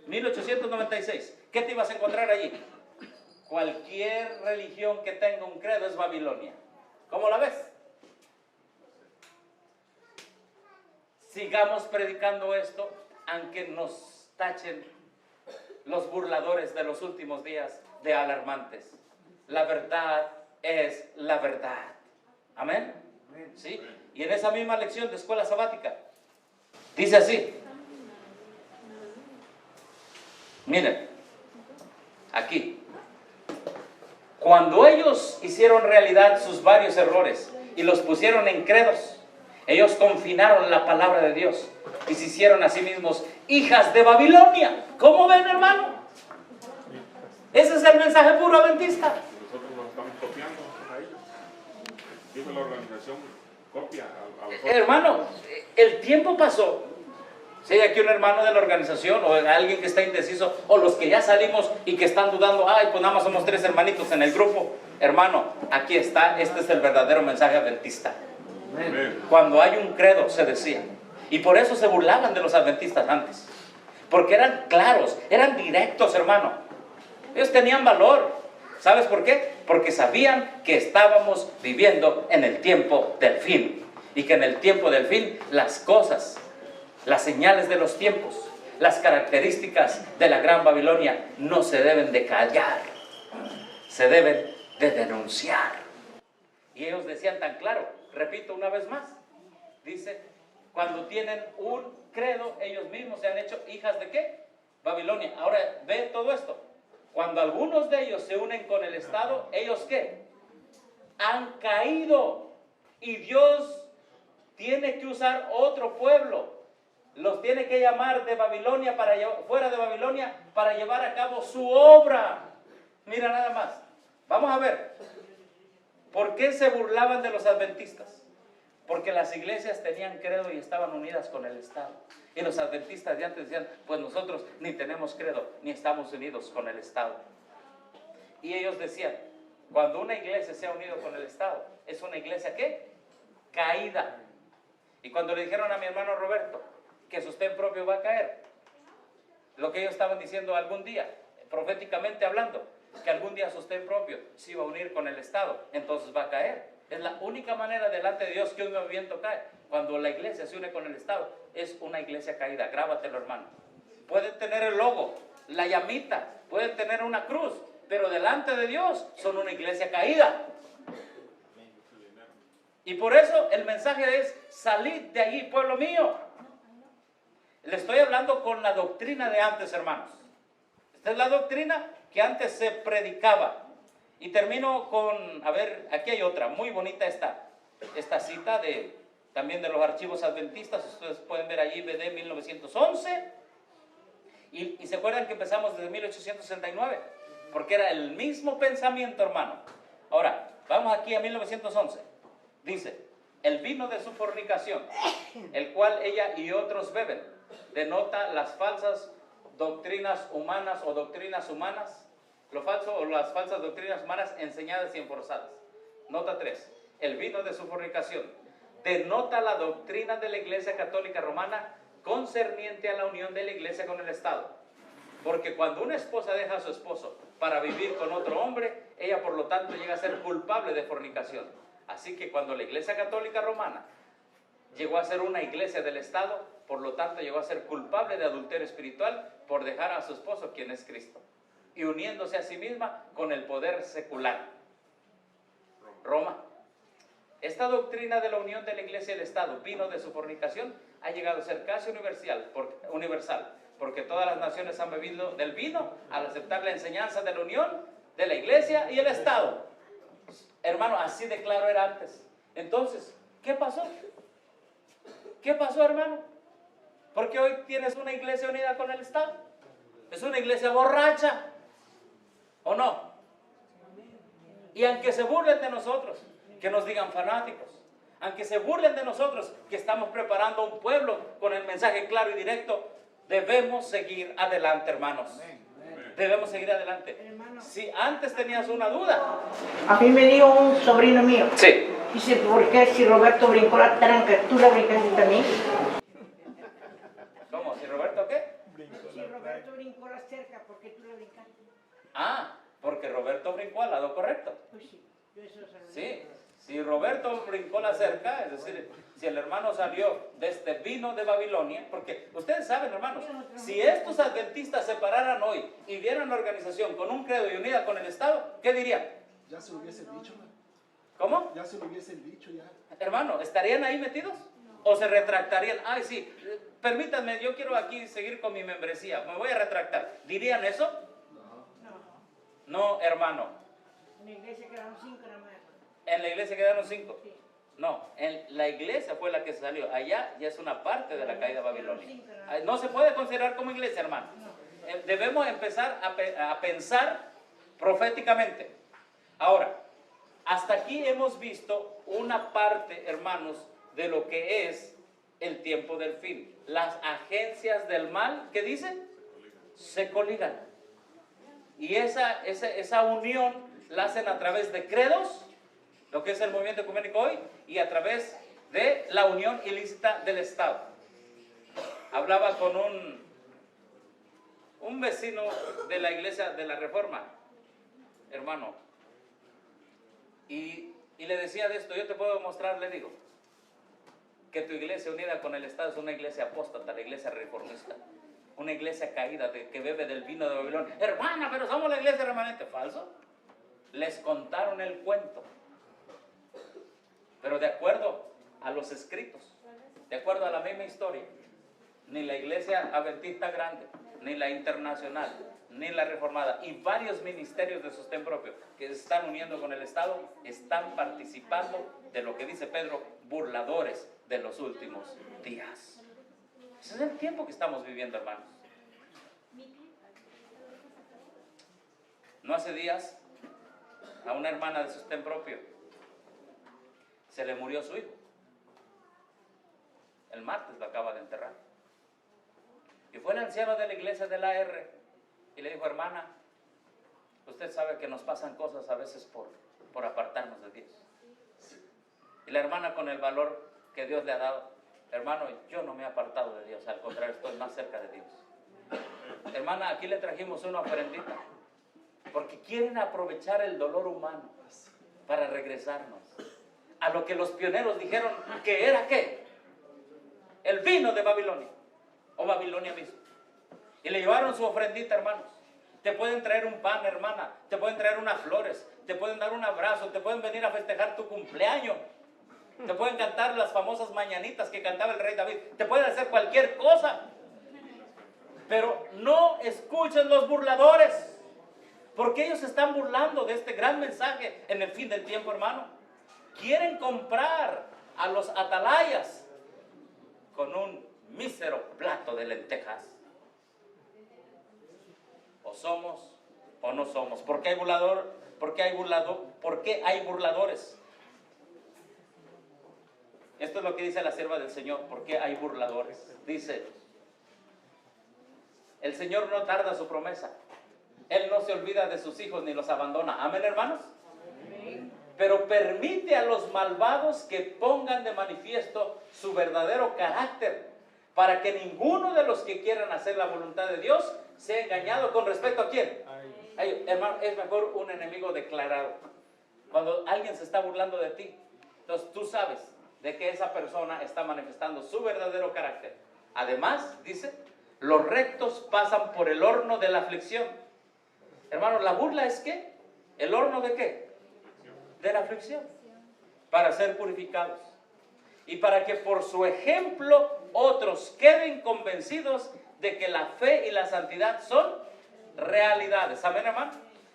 1896. ¿Qué te ibas a encontrar allí? Cualquier religión que tenga un credo es Babilonia. ¿Cómo la ves? Sigamos predicando esto, aunque nos tachen los burladores de los últimos días de alarmantes. La verdad es la verdad. ¿Amén? ¿Sí? Y en esa misma lección de escuela sabática, dice así. Miren, aquí. Cuando ellos hicieron realidad sus varios errores y los pusieron en credos, ellos confinaron la palabra de Dios y se hicieron a sí mismos hijas de Babilonia. ¿Cómo ven, hermano? Ese es el mensaje puro adventista. Nosotros nos estamos copiando a ellos. Dice la organización, copia a los otros. Hermano, el tiempo pasó. Si hay aquí un hermano de la organización o alguien que está indeciso, o los que ya salimos y que están dudando, ay, pues nada más somos 3 hermanitos en el grupo. Hermano, aquí está, este es el verdadero mensaje adventista. Amén. Cuando hay un credo, se decía. Y por eso se burlaban de los adventistas antes. Porque eran claros, eran directos, hermano. Ellos tenían valor. ¿Sabes por qué? Porque sabían que estábamos viviendo en el tiempo del fin. Y que en el tiempo del fin las cosas, las señales de los tiempos, las características de la Gran Babilonia no se deben de callar, se deben de denunciar. Y ellos decían tan claro, repito una vez más, dice, cuando tienen un credo, ellos mismos se han hecho hijas de ¿qué? Babilonia. Ahora ve todo esto. Cuando algunos de ellos se unen con el Estado, ¿ellos qué? Han caído. Y Dios tiene que usar otro pueblo. Los tiene que llamar de Babilonia fuera de Babilonia para llevar a cabo su obra. Mira nada más. Vamos a ver. ¿Por qué se burlaban de los adventistas? porque las iglesias tenían credo y estaban unidas con el Estado. Y los adventistas de antes decían, pues nosotros ni tenemos credo, ni estamos unidos con el Estado. Y ellos decían, cuando una iglesia se ha unido con el Estado, es una iglesia ¿qué? Caída. Y cuando le dijeron a mi hermano Roberto que sostén propio va a caer, lo que ellos estaban diciendo algún día, proféticamente hablando, que algún día sostén propio se iba a unir con el Estado, entonces va a caer. Es la única manera delante de Dios que un movimiento cae. Cuando la iglesia se une con el Estado, es una iglesia caída. Grábatelo, hermano. Pueden tener el logo, la llamita, pueden tener una cruz, pero delante de Dios son una iglesia caída. Y por eso el mensaje es, salid de allí, pueblo mío. Le estoy hablando con la doctrina de antes, hermanos. Esta es la doctrina que antes se predicaba. Y termino con, a ver, aquí hay otra, muy bonita esta cita también de los archivos adventistas. Ustedes pueden ver allí, BD 1911. Y se acuerdan que empezamos desde 1869, porque era el mismo pensamiento, hermano. Ahora, vamos aquí a 1911. Dice, el vino de su fornicación, el cual ella y otros beben, denota las falsas doctrinas humanas o doctrinas humanas, lo falso o las falsas doctrinas humanas enseñadas y enforzadas. Nota 3. El vino de su fornicación denota la doctrina de la Iglesia Católica Romana concerniente a la unión de la Iglesia con el Estado. Porque cuando una esposa deja a su esposo para vivir con otro hombre, ella por lo tanto llega a ser culpable de fornicación. Así que cuando la Iglesia Católica Romana llegó a ser una iglesia del Estado, por lo tanto llegó a ser culpable de adulterio espiritual por dejar a su esposo, quien es Cristo, y uniéndose a sí misma con el poder secular. Roma. Esta doctrina de la unión de la iglesia y el Estado, vino de su fornicación, ha llegado a ser casi universal, porque todas las naciones han bebido del vino al aceptar la enseñanza de la unión de la iglesia y el Estado. Hermano, así de claro era antes. Entonces, ¿qué pasó? ¿Qué pasó, hermano? Porque hoy tienes una iglesia unida con el Estado. Es una iglesia borracha, ¿o no? Y aunque se burlen de nosotros, que nos digan fanáticos, aunque se burlen de nosotros, que estamos preparando un pueblo con el mensaje claro y directo, debemos seguir adelante, hermanos. Debemos seguir adelante. Si antes tenías una duda. A mí me dijo un sobrino mío. Sí. Dice, ¿por qué si Roberto brincó la tranca, tú la brincaste también? ¿Cómo? ¿Si Roberto qué? Si Roberto brincó la cerca, ¿por qué tú la brincaste? Ah, porque Roberto brincó al lado correcto. Pues sí, yo eso se lo digo. Sí. Si Roberto brincó la cerca, es decir, si el hermano salió de este vino de Babilonia, porque ustedes saben, hermanos, si estos adventistas se pararan hoy y vieran la organización con un credo y unida con el Estado, ¿qué dirían? Ya se lo hubiesen dicho, ¿no? ¿Cómo? Ya se lo hubiesen dicho, ya. Hermano, ¿estarían ahí metidos? ¿O se retractarían? Ay, sí, permítanme, yo quiero aquí seguir con mi membresía, me voy a retractar. ¿Dirían eso? No, hermano. En la iglesia quedaron 5 nada más. ¿En la iglesia quedaron 5? No, en la iglesia fue la que salió. Allá ya es una parte de la caída babilonia. No se puede considerar como iglesia, hermano. Debemos empezar a pensar proféticamente. Ahora, hasta aquí hemos visto una parte, hermanos, de lo que es el tiempo del fin. Las agencias del mal, ¿qué dicen? Se coligan. Y esa unión la hacen a través de credos, lo que es el movimiento ecuménico hoy, y a través de la unión ilícita del Estado. Hablaba con un vecino de la iglesia de la Reforma, hermano, y le decía de esto. Yo te puedo mostrar, le digo, que tu iglesia unida con el Estado es una iglesia apóstata, la iglesia reformista, una iglesia caída que bebe del vino de Babilonia. Hermana, pero somos la iglesia remanente. ¿Falso? Les contaron el cuento, pero de acuerdo a los escritos, de acuerdo a la misma historia, ni la iglesia adventista grande, ni la internacional, ni la reformada, y varios ministerios de sostén propio que se están uniendo con el Estado, están participando de lo que dice Pedro, burladores de los últimos días. Ese es el tiempo que estamos viviendo, hermanos. No hace días, a una hermana de sostén propio se le murió su hijo. El martes lo acaba de enterrar. Y fue el anciano de la iglesia del AR y le dijo, hermana, usted sabe que nos pasan cosas a veces por apartarnos de Dios. Y la hermana, con el valor que Dios le ha dado, hermano, yo no me he apartado de Dios, al contrario, estoy más cerca de Dios. Hermana, aquí le trajimos una ofrendita, porque quieren aprovechar el dolor humano para regresarnos a lo que los pioneros dijeron que era, ¿qué? El vino de Babilonia, o Babilonia mismo. Y le llevaron su ofrendita, hermanos. Te pueden traer un pan, hermana, te pueden traer unas flores, te pueden dar un abrazo, te pueden venir a festejar tu cumpleaños, te pueden cantar las famosas mañanitas que cantaba el rey David, te pueden hacer cualquier cosa. Pero no escuchen los burladores, porque ellos se están burlando de este gran mensaje en el fin del tiempo, hermano. Quieren comprar a los atalayas con un mísero plato de lentejas. O somos o no somos. ¿Por qué hay burlador? ¿Por qué hay burladores? Esto es lo que dice la sierva del Señor. ¿Por qué hay burladores? Dice, el Señor no tarda su promesa. Él no se olvida de sus hijos ni los abandona. ¿Amén, hermanos? Amén. Pero permite a los malvados que pongan de manifiesto su verdadero carácter, para que ninguno de los que quieran hacer la voluntad de Dios sea engañado. ¿Con respecto a quién? Hermano, es mejor un enemigo declarado. Cuando alguien se está burlando de ti, entonces tú sabes de que esa persona está manifestando su verdadero carácter. Además, dice, los rectos pasan por el horno de la aflicción. Hermano, la burla es ¿qué? ¿El horno de qué? De la aflicción. Para ser purificados. Y para que por su ejemplo otros queden convencidos de que la fe y la santidad son realidades. ¿Amén, hermano?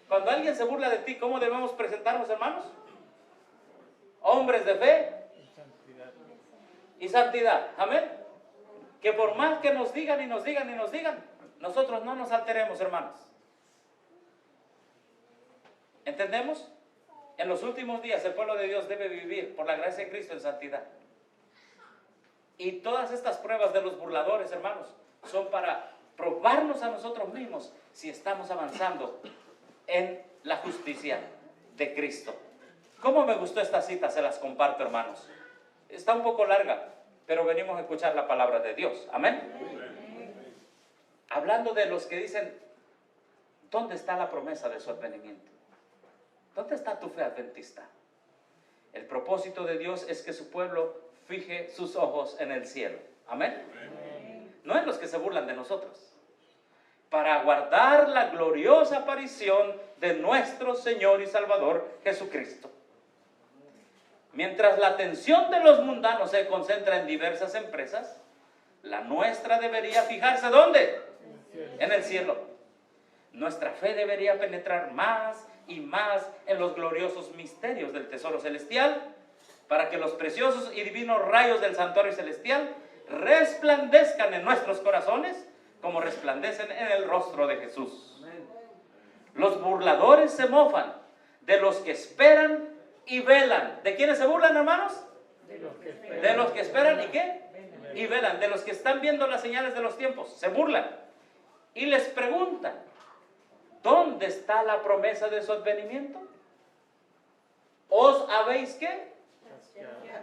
Cuando alguien se burla de ti, ¿cómo debemos presentarnos, hermanos? Hombres de fe y santidad. Amén. Que por más que nos digan y nos digan y nos digan, nosotros no nos alteremos, hermanos. ¿Entendemos? En los últimos días el pueblo de Dios debe vivir por la gracia de Cristo en santidad. Y todas estas pruebas de los burladores, hermanos, son para probarnos a nosotros mismos si estamos avanzando en la justicia de Cristo. ¿Cómo me gustó esta cita? Se las comparto, hermanos. Está un poco larga, pero venimos a escuchar la palabra de Dios. Amén. Hablando de los que dicen, ¿dónde está la promesa de su advenimiento? ¿Dónde está tu fe adventista? El propósito de Dios es que su pueblo fije sus ojos en el cielo. Amén. No en los que se burlan de nosotros. Para aguardar la gloriosa aparición de nuestro Señor y Salvador Jesucristo. Mientras la atención de los mundanos se concentra en diversas empresas, la nuestra debería fijarse ¿dónde? En el cielo. Nuestra fe debería penetrar más y más en los gloriosos misterios del tesoro celestial, para que los preciosos y divinos rayos del santuario celestial resplandezcan en nuestros corazones como resplandecen en el rostro de Jesús. Los burladores se mofan de los que esperan y velan. ¿De quiénes se burlan, hermanos? De los que esperan y ¿qué? Y velan. De los que están viendo las señales de los tiempos. Se burlan. Y les preguntan, ¿dónde está la promesa de su advenimiento? ¿Os habéis qué?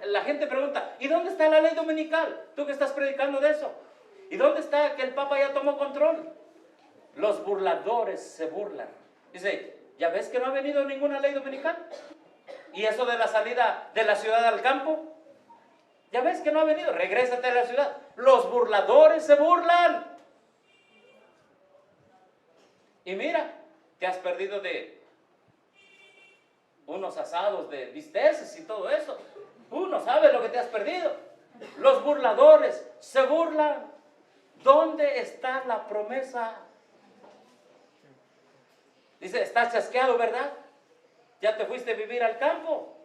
La gente pregunta, ¿y dónde está la ley dominical? Tú que estás predicando de eso. ¿Y dónde está que el Papa ya tomó control? Los burladores se burlan. Dice, ¿ya ves que no ha venido ninguna ley dominical? ¿Y eso de la salida de la ciudad al campo? ¿Ya ves que no ha venido? Regrésate a la ciudad. Los burladores se burlan. Y mira, te has perdido de unos asados de bisteces y todo eso. Uno sabe lo que te has perdido. Los burladores se burlan. ¿Dónde está la promesa? Dice, estás chasqueado, ¿verdad? Ya te fuiste a vivir al campo.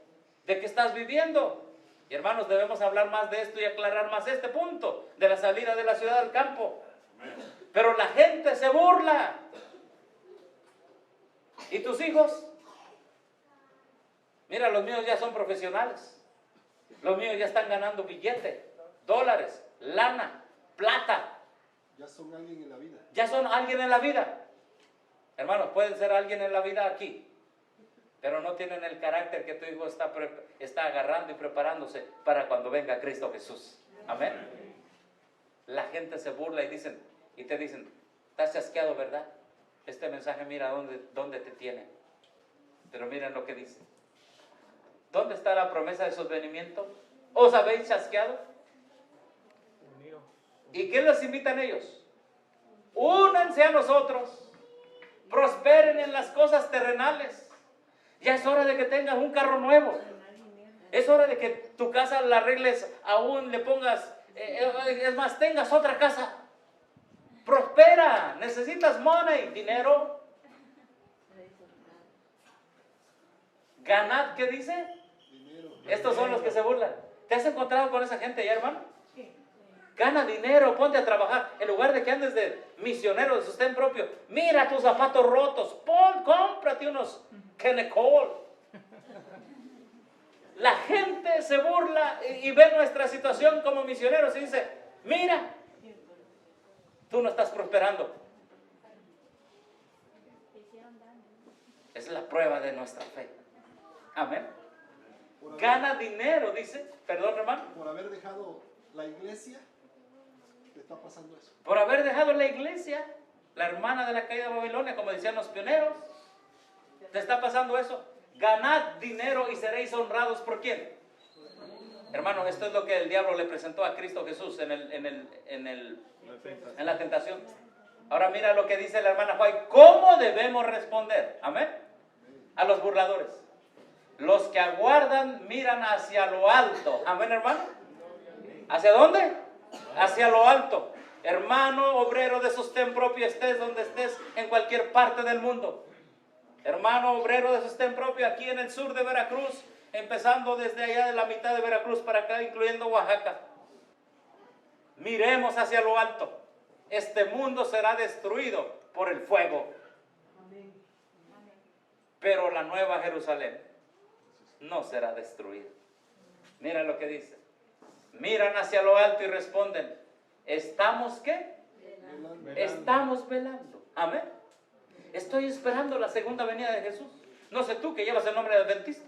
¿De qué estás viviendo? Y hermanos, debemos hablar más de esto y aclarar más este punto de la salida de la ciudad al campo. Pero la gente se burla. ¿Y tus hijos? Mira, los míos ya son profesionales. Los míos ya están ganando billete. dólares, lana, plata. Ya son alguien en la vida. Ya son alguien en la vida. Hermanos, pueden ser alguien en la vida aquí, pero no tienen el carácter que tu hijo está agarrando y preparándose para cuando venga Cristo Jesús. Amén. La gente se burla y te dicen, estás chasqueado, ¿verdad? Este mensaje, mira dónde te tiene. Pero miren lo que dice. ¿Dónde está la promesa de su advenimiento? ¿Os habéis chasqueado? ¿Y qué les invitan ellos? Únanse a nosotros. Prosperen en las cosas terrenales. Ya es hora de que tengas un carro nuevo. Es hora de que tu casa la arregles, aún le pongas, es más, tengas otra casa. Prospera. Necesitas money, dinero. Ganad, ¿qué dice? Dinero. Estos son los que se burlan. ¿Te has encontrado con esa gente ya, hermano? Gana dinero, ponte a trabajar. En lugar de que andes de misionero de sostén propio, mira tus zapatos rotos, cómprate unos Kenecol. La gente se burla y ve nuestra situación como misioneros y dice, mira, tú no estás prosperando. Es la prueba de nuestra fe. Amén. Gana dinero, dice. Perdón, hermano. Por haber dejado la iglesia, te está pasando eso. Por haber dejado la iglesia, la hermana de la caída de Babilonia, como decían los pioneros, te está pasando eso. Ganad dinero y seréis honrados. ¿Por quién? Hermano, esto es lo que el diablo le presentó a Cristo Jesús en la tentación. Ahora mira lo que dice la hermana White. ¿Cómo debemos responder? Amén. A los burladores. Los que aguardan miran hacia lo alto. Amén, hermano. ¿Hacia dónde? Hacia lo alto. Hermano obrero de sostén propio, estés donde estés, en cualquier parte del mundo. Hermano obrero de sostén propio, aquí en el sur de Veracruz, empezando desde allá de la mitad de Veracruz para acá, incluyendo Oaxaca. Miremos hacia lo alto. Este mundo será destruido por el fuego. Pero la nueva Jerusalén no será destruida. Mira lo que dice. Miran hacia lo alto y responden, ¿estamos qué? Estamos velando. Amén. Estoy esperando la segunda venida de Jesús. No sé tú que llevas el nombre de adventista,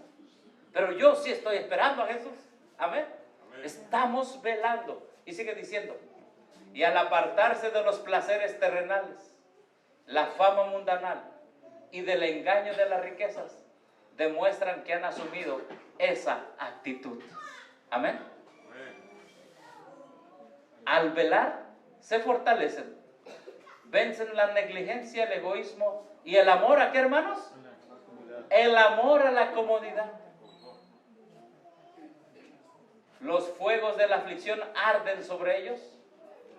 pero yo sí estoy esperando a Jesús. Amén. Estamos velando. Y sigue diciendo, y al apartarse de los placeres terrenales, la fama mundanal y del engaño de las riquezas, demuestran que han asumido esa actitud. Amén. Al velar, se fortalecen, vencen la negligencia, el egoísmo y el amor ¿a qué, hermanos? El amor a la comodidad. Los fuegos de la aflicción arden sobre ellos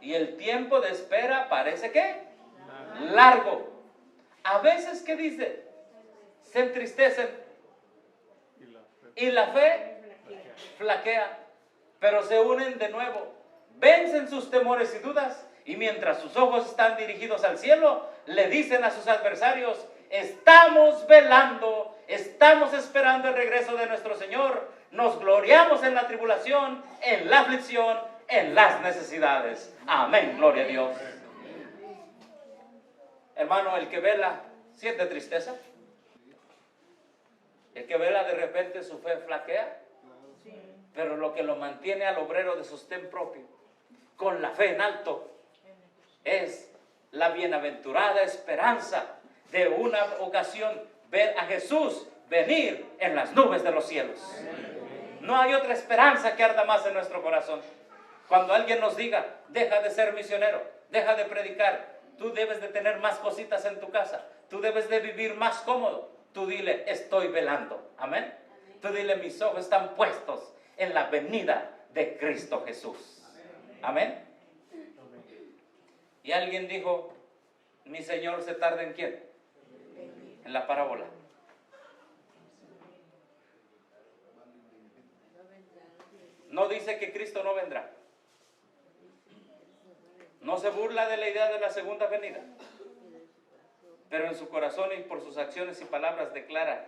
y el tiempo de espera parece ¿qué? Largo. A veces, ¿qué dice? Se entristecen y la fe flaquea, pero se unen de nuevo, vencen sus temores y dudas, y mientras sus ojos están dirigidos al cielo, le dicen a sus adversarios, estamos velando, estamos esperando el regreso de nuestro Señor, nos gloriamos en la tribulación, en la aflicción, en las necesidades. Amén, gloria a Dios. Hermano, el que vela, ¿siente tristeza? El que vela de repente su fe flaquea, pero lo que lo mantiene al obrero de sostén propio, con la fe en alto, es la bienaventurada esperanza de una ocasión ver a Jesús venir en las nubes de los cielos. No hay otra esperanza que arda más en nuestro corazón. Cuando alguien nos diga, deja de ser misionero, deja de predicar, tú debes de tener más cositas en tu casa, tú debes de vivir más cómodo, tú dile, estoy velando. Amén. Tú dile, mis ojos están puestos en la venida de Cristo Jesús. Amén. Y alguien dijo, mi Señor se tarda ¿en quién? En la parábola. No dice que Cristo no vendrá. No se burla de la idea de la segunda venida. Pero en su corazón y por sus acciones y palabras declara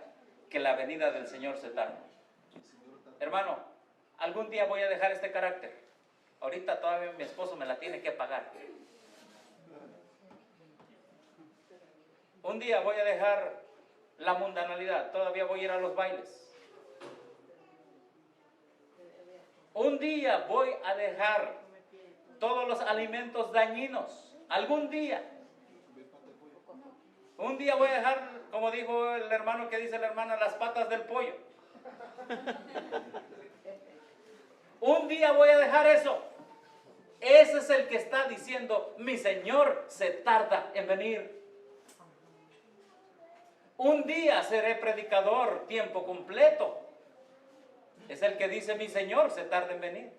que la venida del Señor se tarda. Hermano, algún día voy a dejar este carácter. ahorita todavía mi esposo me la tiene que pagar. Un día voy a dejar la mundanalidad, todavía voy a ir a los bailes. Un día voy a dejar todos los alimentos dañinos. Algún día. Un día voy a dejar, como dijo el hermano que dice la hermana, las patas del pollo. Un día voy a dejar eso. Ese es el que está diciendo, mi Señor se tarda en venir. Un día seré predicador tiempo completo. Es el que dice, mi Señor se tarda en venir.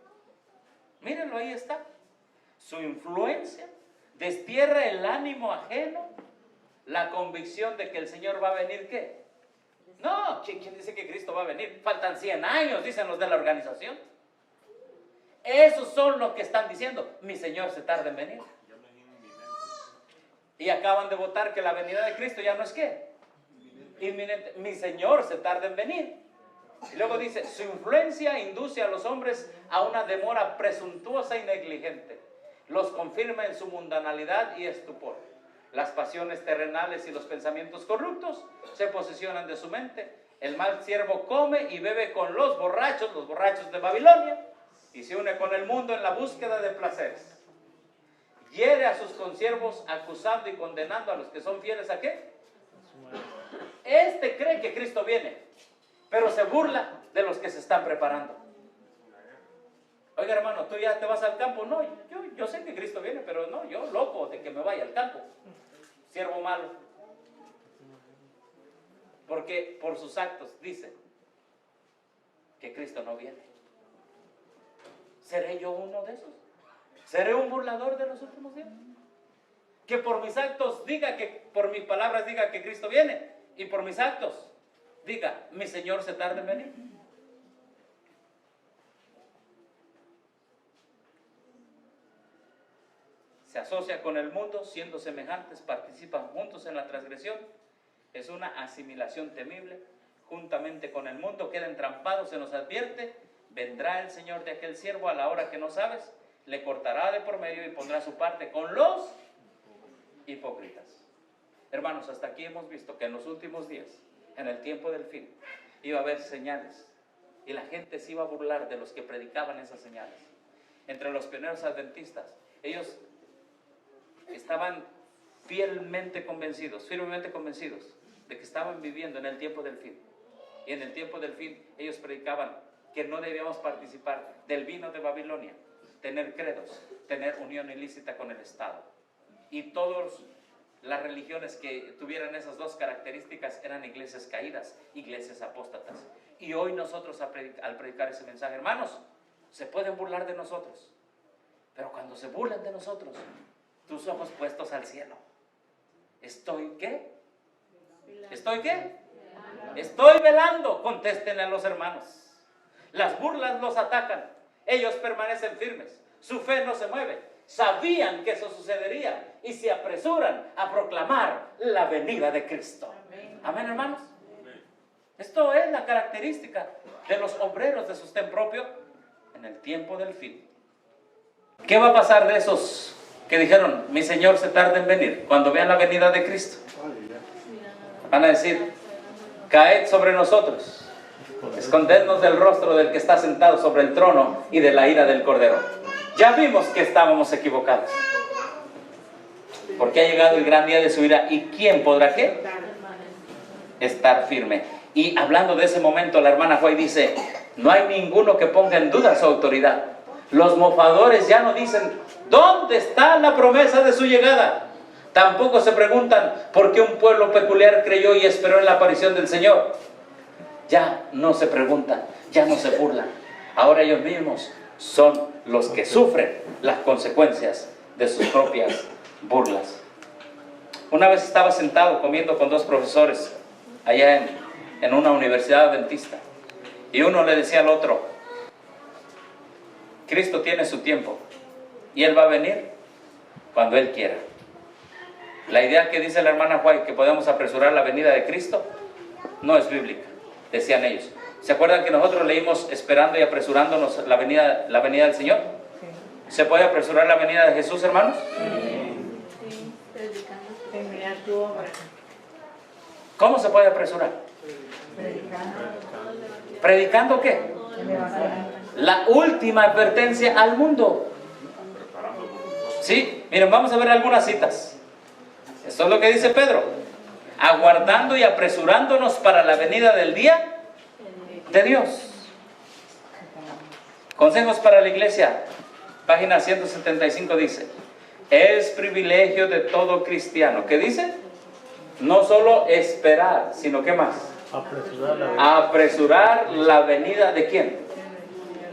Mírenlo, ahí está. Su influencia destierra el ánimo ajeno, la convicción de que el Señor va a venir, ¿qué? No, ¿quién dice que Cristo va a venir? Faltan 100 años, dicen los de la organización. Esos son los que están diciendo, mi Señor se tarda en venir. Y acaban de votar que la venida de Cristo ya no es ¿qué? Inminente. Mi Señor se tarda en venir. Y luego dice, su influencia induce a los hombres a una demora presuntuosa y negligente. Los confirma en su mundanalidad y estupor. Las pasiones terrenales y los pensamientos corruptos se posesionan de su mente. El mal siervo come y bebe con los borrachos de Babilonia, y se une con el mundo en la búsqueda de placeres. Hiere a sus consiervos acusando y condenando a los que son fieles ¿a qué? Este cree que Cristo viene, pero se burla de los que se están preparando. Oiga, hermano, ¿tú ya te vas al campo? No, yo sé que Cristo viene, pero no, yo loco de que me vaya al campo. Siervo malo. Porque por sus actos dice que Cristo no viene. ¿Seré yo uno de esos? ¿Seré un burlador de los últimos días? Que por mis actos diga que, por mis palabras diga que Cristo viene, y por mis actos diga, mi Señor se tarda en venir. Se asocia con el mundo, siendo semejantes, participan juntos en la transgresión. Es una asimilación temible. Juntamente con el mundo queda entrampado, se nos advierte. Vendrá el Señor de aquel siervo a la hora que no sabes, le cortará de por medio y pondrá su parte con los hipócritas. Hermanos, hasta aquí hemos visto que en los últimos días, en el tiempo del fin, iba a haber señales. Y la gente se iba a burlar de los que predicaban esas señales. Entre los pioneros adventistas, ellos estaban firmemente convencidos de que estaban viviendo en el tiempo del fin. Y en el tiempo del fin ellos predicaban que no debíamos participar del vino de Babilonia, tener credos, tener unión ilícita con el Estado. Y todas las religiones que tuvieran esas dos características eran iglesias caídas, iglesias apóstatas. Y hoy nosotros al predicar ese mensaje, hermanos, se pueden burlar de nosotros, pero cuando se burlan de nosotros, tus ojos puestos al cielo. ¿Estoy qué? ¿Estoy qué? Estoy velando, contéstenle a los hermanos. Las burlas los atacan, ellos permanecen firmes, su fe no se mueve, sabían que eso sucedería y se apresuran a proclamar la venida de Cristo. Amén, hermanos. Esto es la característica de los obreros de sostén propio en el tiempo del fin. ¿Qué va a pasar de esos que dijeron, mi Señor se tarda en venir? Cuando vean la venida de Cristo, van a decir, caed sobre nosotros, escondednos del rostro del que está sentado sobre el trono y de la ira del Cordero. Ya vimos que estábamos equivocados, porque ha llegado el gran día de su ira. ¿Y quién podrá qué? Estar firme. Y hablando de ese momento, la hermana Juay dice, no hay ninguno que ponga en duda su autoridad. Los mofadores ya no dicen, ¿dónde está la promesa de su llegada? Tampoco se preguntan por qué un pueblo peculiar creyó y esperó en la aparición del Señor. Ya no se preguntan, ya no se burlan. Ahora ellos mismos son los que sufren las consecuencias de sus propias burlas. Una vez estaba sentado comiendo con dos profesores allá en una universidad adventista, y uno le decía al otro, Cristo tiene su tiempo y Él va a venir cuando Él quiera. La idea que dice la hermana White, que podemos apresurar la venida de Cristo, no es bíblica, decían ellos. ¿Se acuerdan que nosotros leímos esperando y apresurándonos la venida del Señor? ¿Se puede apresurar la venida de Jesús, hermanos? Terminar tu obra. ¿Cómo se puede apresurar? ¿Predicando qué? El Evangelio. La última advertencia al mundo. Sí, miren, vamos a ver algunas citas. Esto es lo que dice Pedro. Aguardando y apresurándonos para la venida del día de Dios. Consejos para la iglesia. Página 175 dice: es privilegio de todo cristiano. ¿Qué dice? No solo esperar, sino ¿qué más? Apresurar la venida ¿de quién?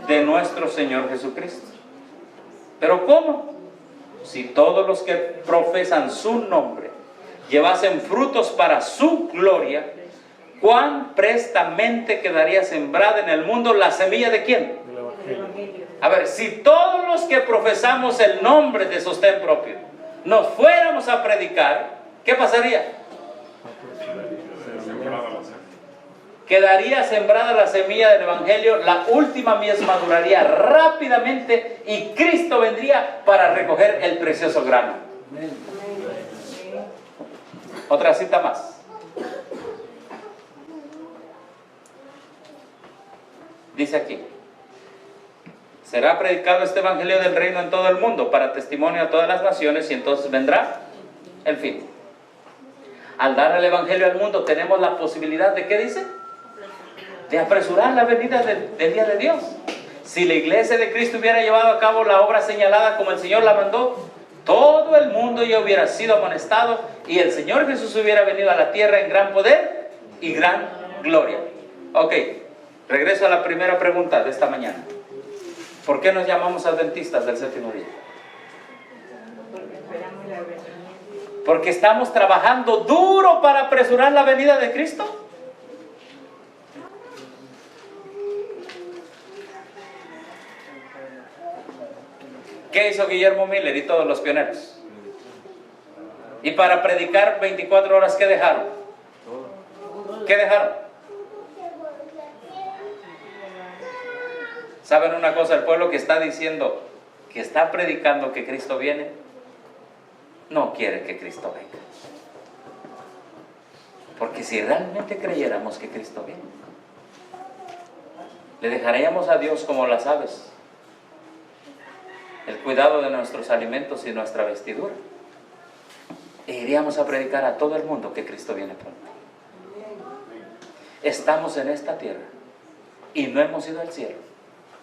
De nuestro Señor Jesucristo. ¿Pero cómo? Si todos los que profesan su nombre llevasen frutos para su gloria, ¿cuán prestamente quedaría sembrada en el mundo la semilla de quién? A ver, si todos los que profesamos el nombre de sostén propio nos fuéramos a predicar, ¿qué pasaría? Quedaría sembrada la semilla del Evangelio, la última mies maduraría rápidamente y Cristo vendría para recoger el precioso grano. Otra cita más. Dice aquí: será predicado este Evangelio del reino en todo el mundo para testimonio a todas las naciones y entonces vendrá el fin. Al dar el Evangelio al mundo tenemos la posibilidad de, ¿qué dice? De apresurar la venida del día de Dios. Si la iglesia de Cristo hubiera llevado a cabo la obra señalada como el Señor la mandó, todo el mundo ya hubiera sido amonestado y el Señor Jesús hubiera venido a la tierra en gran poder y gran gloria. Ok, regreso a la primera pregunta de esta mañana. ¿Por qué nos llamamos adventistas del séptimo día? Porque estamos trabajando duro para apresurar la venida de Cristo. ¿Qué hizo Guillermo Miller y todos los pioneros? Y para predicar 24 horas, ¿qué dejaron? ¿Qué dejaron? ¿Saben una cosa? El pueblo que está diciendo, que está predicando que Cristo viene, no quiere que Cristo venga. Porque si realmente creyéramos que Cristo viene, le dejaríamos a Dios como las aves el cuidado de nuestros alimentos y nuestra vestidura, e iríamos a predicar a todo el mundo que Cristo viene pronto. Estamos en esta tierra y no hemos ido al cielo,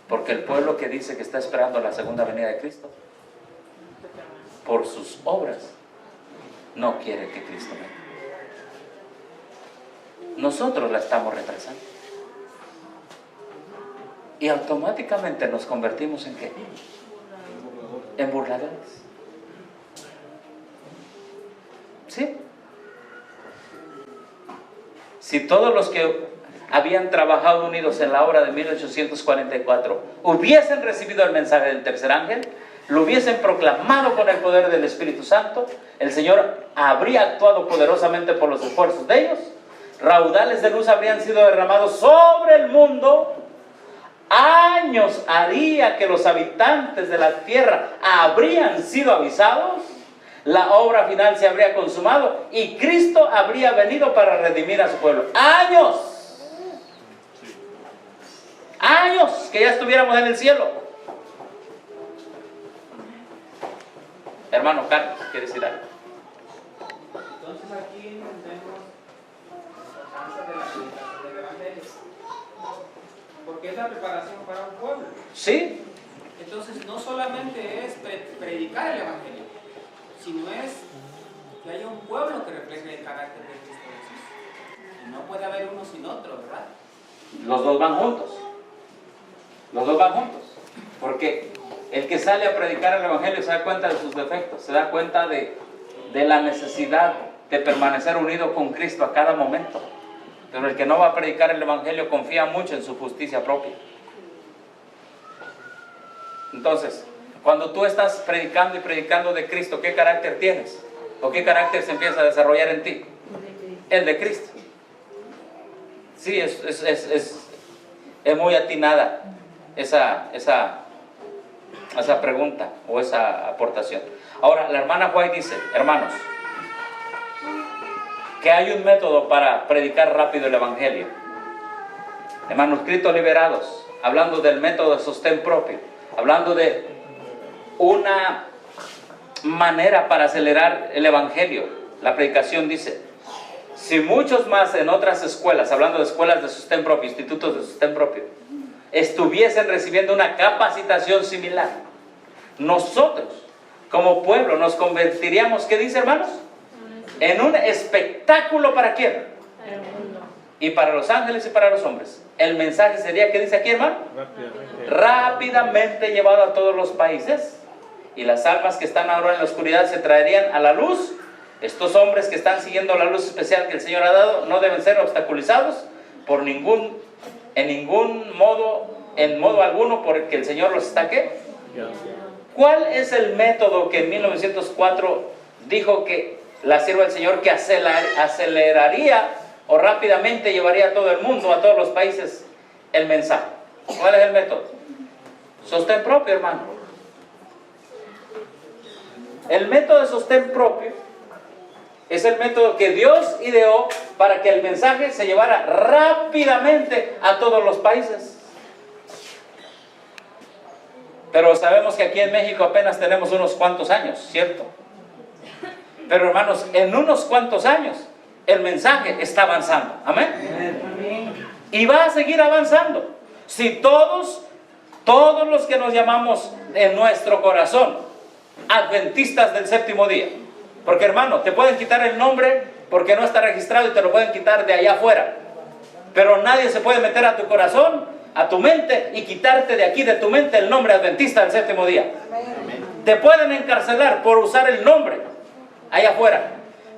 porque el pueblo que dice que está esperando la segunda venida de Cristo, por sus obras, no quiere que Cristo venga. Nosotros la estamos retrasando. Y automáticamente nos convertimos en ¿qué? En burladores. ¿Sí? Si todos los que habían trabajado unidos en la obra de 1844 hubiesen recibido el mensaje del tercer ángel, lo hubiesen proclamado con el poder del Espíritu Santo, el Señor habría actuado poderosamente por los esfuerzos de ellos, raudales de luz habrían sido derramados sobre el mundo, años haría que los habitantes de la tierra habrían sido avisados, la obra final se habría consumado y Cristo habría venido para redimir a su pueblo. ¡Años! ¡Años! Que ya estuviéramos en el cielo. Hermano Carlos, ¿quiere decir algo? Entonces aquí entendemos la importancia de la predicación del Evangelio, porque es la preparación para un pueblo. Sí. Entonces no solamente es predicar el Evangelio, sino es que haya un pueblo que refleje el carácter de Cristo Jesús. Y no puede haber uno sin otro, ¿verdad? Los dos van juntos. Los dos van juntos. Porque el que sale a predicar el Evangelio se da cuenta de sus defectos, se da cuenta de la necesidad de permanecer unido con Cristo a cada momento. Pero el que no va a predicar el Evangelio confía mucho en su justicia propia. Entonces, cuando tú estás predicando y predicando de Cristo, ¿qué carácter tienes? ¿O qué carácter se empieza a desarrollar en ti? El de Cristo. Sí, es muy atinada esa esa pregunta o esa aportación. Ahora, la hermana White dice, hermanos, que hay un método para predicar rápido el Evangelio. En manuscritos liberados, hablando del método de sostén propio, hablando de una manera para acelerar el Evangelio. La predicación dice, si muchos más en otras escuelas, hablando de escuelas de sostén propio, institutos de sostén propio, estuviesen recibiendo una capacitación similar, nosotros como pueblo nos convertiríamos, ¿qué dice, hermanos? En un espectáculo. ¿Para quién? Y para los ángeles y para los hombres. El mensaje sería, ¿qué dice aquí, hermano? Rápidamente llevado a todos los países, y las almas que están ahora en la oscuridad se traerían a la luz. Estos hombres que están siguiendo la luz especial que el Señor ha dado no deben ser obstaculizados en modo alguno, porque el Señor los está, ¿qué? ¿Cuál es el método que en 1904 dijo que la sierva del Señor que aceleraría o rápidamente llevaría a todo el mundo, a todos los países, el mensaje? ¿Cuál es el método? Sostén propio, hermano. El método de sostén propio es el método que Dios ideó para que el mensaje se llevara rápidamente a todos los países. Pero sabemos que aquí en México apenas tenemos unos cuantos años, ¿cierto? Pero hermanos, en unos cuantos años el mensaje está avanzando. ¿Amén? Y va a seguir avanzando. Si todos los que nos llamamos en nuestro corazón adventistas del séptimo día, porque hermano, te pueden quitar el nombre porque no está registrado y te lo pueden quitar de allá afuera, pero nadie se puede meter a tu corazón, a tu mente, y quitarte de aquí de tu mente el nombre adventista del séptimo día. Te pueden encarcelar por usar el nombre allá afuera,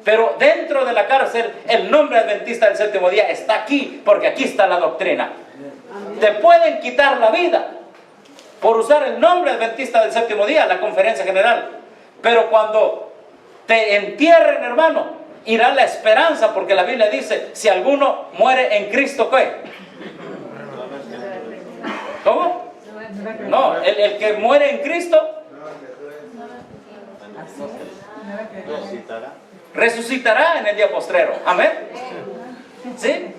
pero dentro de la cárcel el nombre adventista del séptimo día está aquí, porque aquí está la doctrina. Te pueden quitar la vida por usar el nombre adventista del séptimo día, la conferencia general, pero cuando te entierren, hermano, irá la esperanza, porque la Biblia dice, si alguno muere en Cristo, ¿qué? ¿Cómo? No, el que muere en Cristo resucitará en el día postrero. Amén. ¿Sí?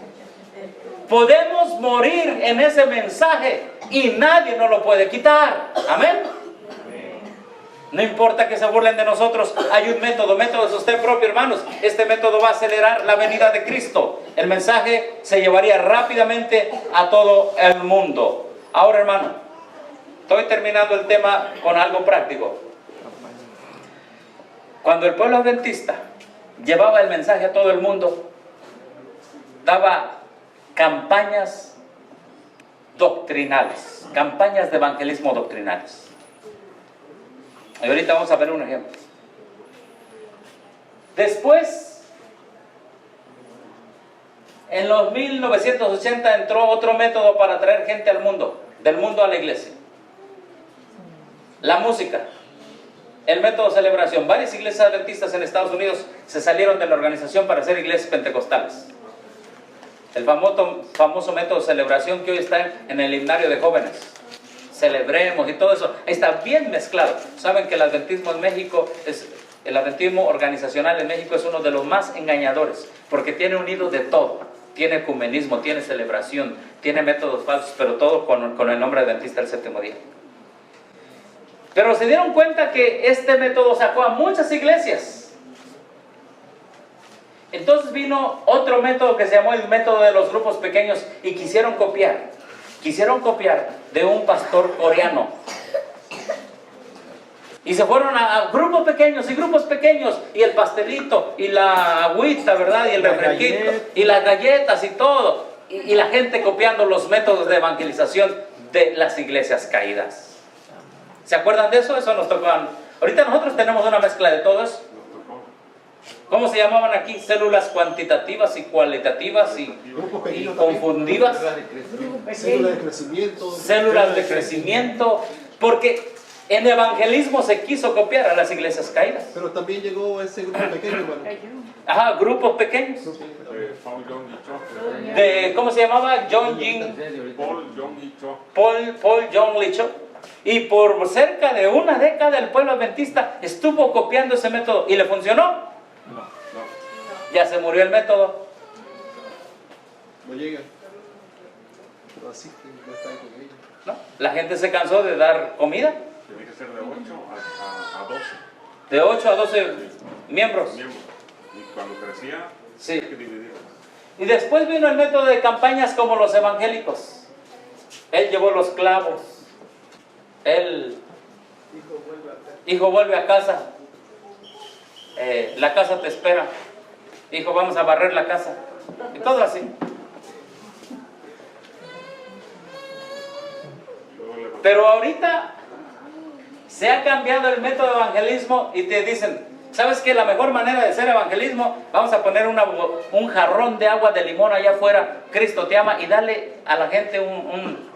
Podemos morir en ese mensaje y nadie nos lo puede quitar. Amén. No importa que se burlen de nosotros, hay un método de sostén propio, hermanos. Este método va a acelerar la venida de Cristo. El mensaje se llevaría rápidamente a todo el mundo. Ahora, hermano, estoy terminando el tema con algo práctico. Cuando el pueblo adventista llevaba el mensaje a todo el mundo, daba campañas doctrinales, campañas de evangelismo doctrinales. Y ahorita vamos a ver un ejemplo. Después, en los 1980 entró otro método para traer gente al mundo, del mundo a la iglesia. La música. El método de celebración. Varias iglesias adventistas en Estados Unidos se salieron de la organización para hacer iglesias pentecostales. El famoso método de celebración que hoy está en el himnario de jóvenes. Celebremos y todo eso. Está bien mezclado. Saben que el adventismo en México, el adventismo organizacional en México es uno de los más engañadores, porque tiene unido de todo. Tiene ecumenismo, tiene celebración, tiene métodos falsos, pero todo con el nombre adventista del séptimo día. Pero se dieron cuenta que este método sacó a muchas iglesias. Entonces vino otro método que se llamó el método de los grupos pequeños y quisieron copiar de un pastor coreano. Y se fueron a grupos pequeños y el pastelito y la agüita, ¿verdad? Y el refresquito y las galletas y todo. Y la gente copiando los métodos de evangelización de las iglesias caídas. ¿Se acuerdan de eso? Eso nos tocó. Ahorita nosotros tenemos una mezcla de todo eso. ¿Cómo se llamaban aquí? Células cuantitativas y cualitativas y confundivas. Células de crecimiento. Células de crecimiento. Porque en evangelismo se quiso copiar a las iglesias caídas. Pero también llegó ese grupo pequeño, hermano. Ajá, grupos pequeños. ¿Cómo se llamaba? Paul John Lee Cho. Y por cerca de una década el pueblo adventista estuvo copiando ese método. ¿Y le funcionó? No, no. Ya se murió el método. No llegan. Pero así que no están con ellos. ¿No? La gente se cansó de dar comida. Tiene que ser de 8 a 12 De 8 a 12 miembros. miembros. Y cuando crecía, Sí. hay que dividir. Y después vino el método de campañas como los evangélicos. Él llevó los clavos. El hijo vuelve a casa. La casa te espera. Hijo, vamos a barrer la casa. Y todo así. Pero ahorita se ha cambiado el método de evangelismo y te dicen, ¿sabes qué? La mejor manera de hacer evangelismo, vamos a poner un jarrón de agua de limón allá afuera, Cristo te ama, y dale a la gente un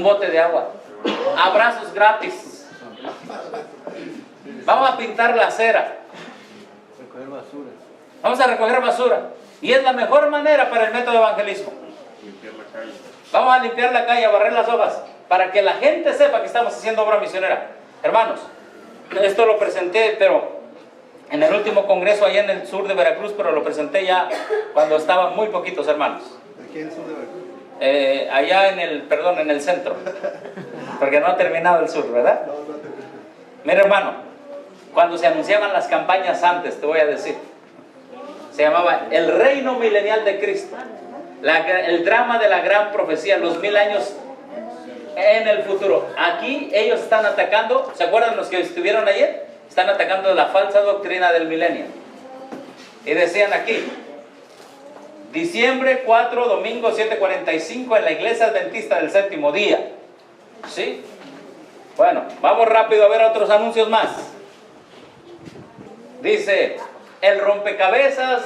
bote de agua. Abrazos gratis. Vamos a pintar la acera. Recoger basura. Vamos a recoger basura. Y es la mejor manera para el método de evangelismo. Limpiar la calle. Vamos a limpiar la calle, a barrer las hojas, para que la gente sepa que estamos haciendo obra misionera. Hermanos, esto lo presenté, pero en el último congreso allá en el sur de Veracruz, pero lo presenté ya cuando estaban muy poquitos hermanos. Aquí en el sur de Veracruz. Allá en el centro, porque no ha terminado el sur, ¿verdad? No, no te... Mira, hermano, cuando se anunciaban las campañas antes, te voy a decir, se llamaba El Reino Milenial de Cristo, el drama de la gran profecía, los 1000 años en el futuro. Aquí ellos están atacando, ¿se acuerdan los que estuvieron ayer? Están atacando la falsa doctrina del milenio. Y decían aquí, diciembre 4, domingo 7:45 en la iglesia adventista del séptimo día. ¿Sí? Bueno, vamos rápido a ver otros anuncios más. Dice, el rompecabezas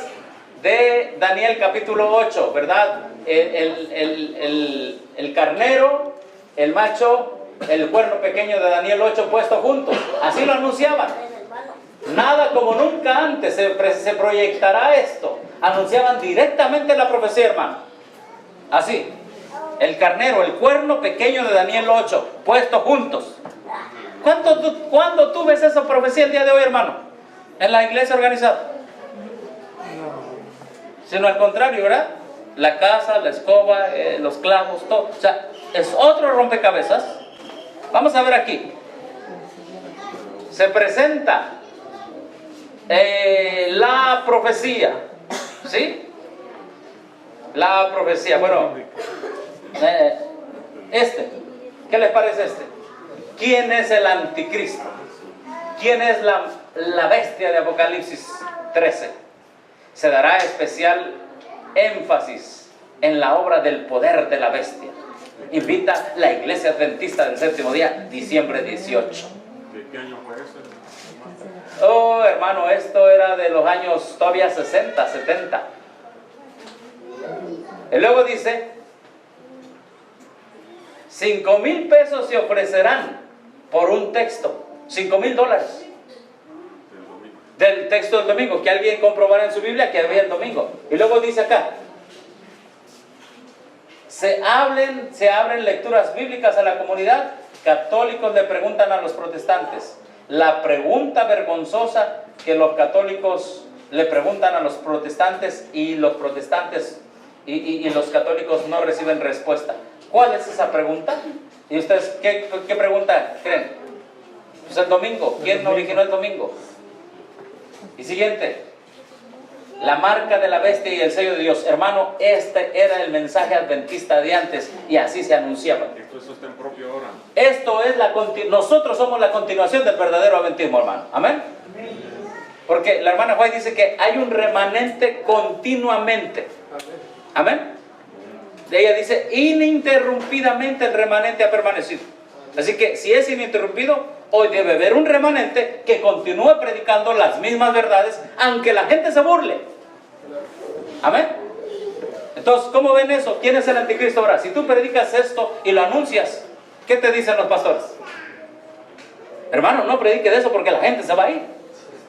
de Daniel capítulo 8, ¿verdad? El carnero, el macho, el cuerno pequeño de Daniel 8 puestos juntos. Así lo anunciaban. Nada como nunca antes se proyectará esto. Anunciaban directamente la profecía, hermano. Así. El carnero, el cuerno pequeño de Daniel 8, puestos juntos. ¿Cuándo tú ves esa profecía el día de hoy, hermano? En la iglesia organizada. Sino al contrario, ¿verdad? La casa, la escoba, los clavos, todo. O sea, es otro rompecabezas. Vamos a ver aquí. Se presenta la profecía. ¿Sí? La profecía. Bueno, ¿qué les parece este? ¿Quién es el anticristo? ¿Quién es la bestia de Apocalipsis 13? Se dará especial énfasis en la obra del poder de la bestia. Invita la iglesia adventista del séptimo día, diciembre 18. ¿De qué año fue eso? Oh, hermano, esto era de los años todavía 60, 70. Y luego dice, 5,000 pesos se ofrecerán por un texto, $5,000 del texto del domingo, que alguien comprobara en su Biblia que había el domingo. Y luego dice acá, se abren lecturas bíblicas a la comunidad. Católicos le preguntan a los protestantes. La pregunta vergonzosa que los católicos le preguntan a los protestantes y los protestantes y los católicos no reciben respuesta. ¿Cuál es esa pregunta? ¿Y ustedes qué pregunta creen? Pues el domingo. ¿Quién originó el domingo? Y siguiente. La marca de la bestia y el sello de Dios. Hermano, este era el mensaje adventista de antes y así se anunciaba. Eso está en propio hora. Esto es nosotros somos la continuación del verdadero adventismo, hermano. Amén. Porque la hermana White dice que hay un remanente continuamente. Amén. Ella dice, ininterrumpidamente el remanente ha permanecido. Así que si es ininterrumpido, hoy debe haber un remanente que continúe predicando las mismas verdades, aunque la gente se burle. Amén. Entonces, ¿cómo ven eso? ¿Quién es el anticristo ahora? Si tú predicas esto y lo anuncias, ¿qué te dicen los pastores? Hermano, no predique de eso porque la gente se va a ir.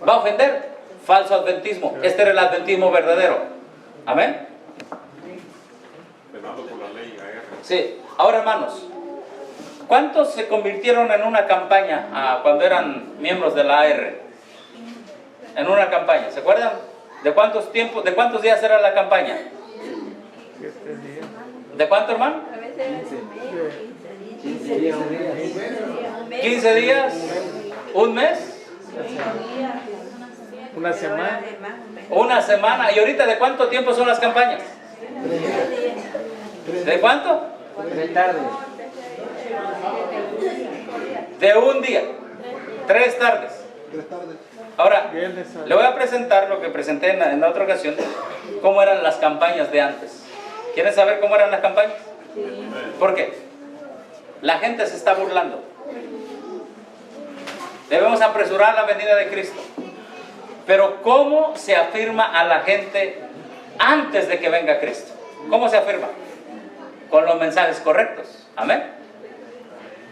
Va a ofender. Falso adventismo. Este era el adventismo verdadero. Amén. Penado por la ley AR. Sí. Ahora, hermanos, ¿Cuántos se convirtieron en una campaña cuando eran miembros de la AR? En una campaña, ¿se acuerdan? ¿De cuántos días era la campaña? 7 días. ¿De cuánto, hermano? 15 días. 15 días, un mes, Una semana. una semana. ¿Y ahorita de cuánto tiempo son las campañas? ¿De cuánto? 3 tardes. De un día, 3 tardes. 3 tardes. Ahora, Viernes, sábado. le voy a presentar lo que presenté en la otra ocasión, cómo eran las campañas de antes. ¿Quieren saber cómo eran las campañas? ¿Por qué? La gente se está burlando. Debemos apresurar la venida de Cristo. Pero ¿cómo se afirma a la gente antes de que venga Cristo? ¿Cómo se afirma? Con los mensajes correctos. Amén.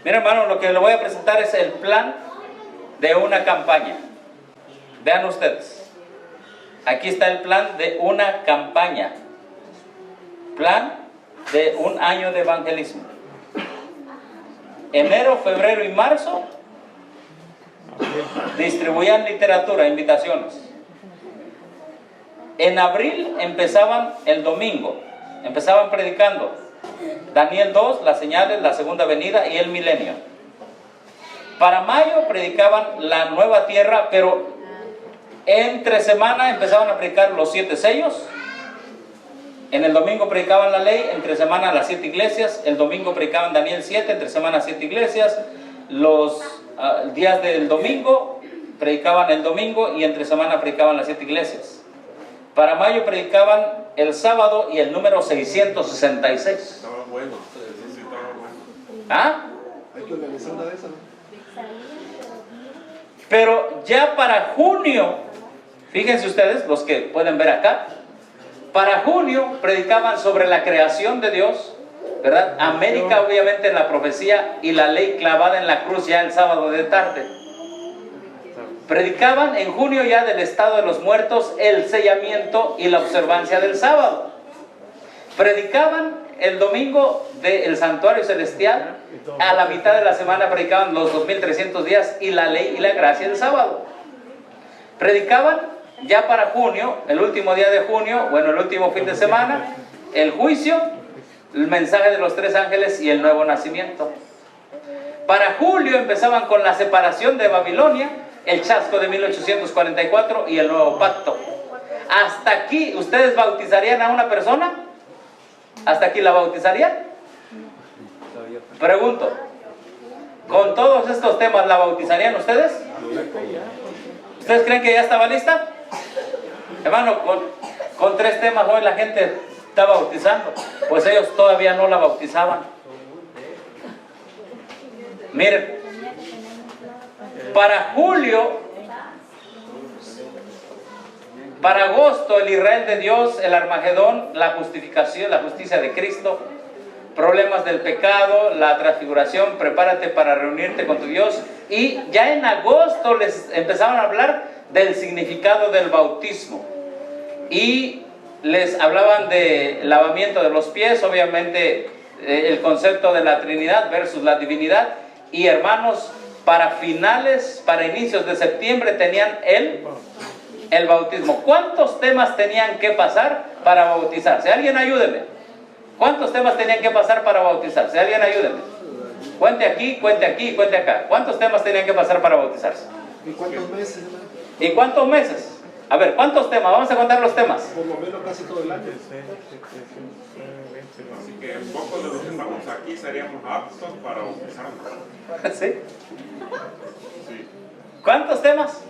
Mira, hermano, lo que le voy a presentar es el plan de una campaña. Vean ustedes. Aquí está el plan de una campaña. Plan de un año de evangelismo. Enero, febrero y marzo distribuían literatura, invitaciones. En abril empezaban el domingo, empezaban predicando Daniel 2, las señales, la segunda venida y el milenio. Para mayo predicaban la nueva tierra, pero entre semana empezaban a predicar los 7 sellos. En el domingo predicaban la ley, entre semana las 7 iglesias. El domingo predicaban Daniel 7, entre semana 7 iglesias. Los días del domingo predicaban el domingo y entre semana predicaban las 7 iglesias. Para mayo predicaban el sábado y el número 666. Estaba bueno, sí, estaba bueno. ¿Ah? Hay que organizar una de esas, ¿no? Pero ya para junio, fíjense ustedes, los que pueden ver acá, para junio predicaban sobre la creación de Dios, ¿verdad? América obviamente en la profecía y la ley clavada en la cruz ya el sábado de tarde. Predicaban en junio ya del estado de los muertos, el sellamiento y la observancia del sábado. Predicaban el domingo del santuario celestial, a la mitad de la semana predicaban los 2300 días y la ley y la gracia del sábado. Predicaban ya para junio, el último día de junio, bueno, el último fin de semana, el juicio, el mensaje de los 3 ángeles y el nuevo nacimiento. Para julio empezaban con la separación de Babilonia, el chasco de 1844 y el nuevo pacto. Hasta aquí, ¿ustedes bautizarían a una persona? ¿Hasta aquí la bautizarían? Pregunto, ¿con todos estos temas la bautizarían ustedes? ¿Ustedes creen que ya estaba lista? Hermano, con 3 temas hoy la gente está bautizando. Pues ellos todavía no la bautizaban. Miren, para julio, para agosto, el Israel de Dios, el Armagedón, la justificación, la justicia de Cristo, problemas del pecado, la transfiguración, prepárate para reunirte con tu Dios. Y ya en agosto les empezaban a hablar del significado del bautismo. Y les hablaban de lavamiento de los pies, obviamente el concepto de la Trinidad versus la divinidad. Y hermanos, para finales, para inicios de septiembre tenían el bautismo. ¿Cuántos temas tenían que pasar para bautizarse? Alguien ayúdeme. ¿Cuántos temas tenían que pasar para bautizarse? Alguien ayúdeme. Cuente aquí, cuente aquí, cuente acá. ¿Cuántos temas tenían que pasar para bautizarse? ¿Y cuántos meses, hermano? ¿Y cuántos meses? A ver, ¿cuántos temas? Vamos a contar los temas. Por lo menos casi todo el año. Así que pocos de los que estamos aquí seríamos aptos para bautizarnos. ¿Sí? Sí. ¿Cuántos temas?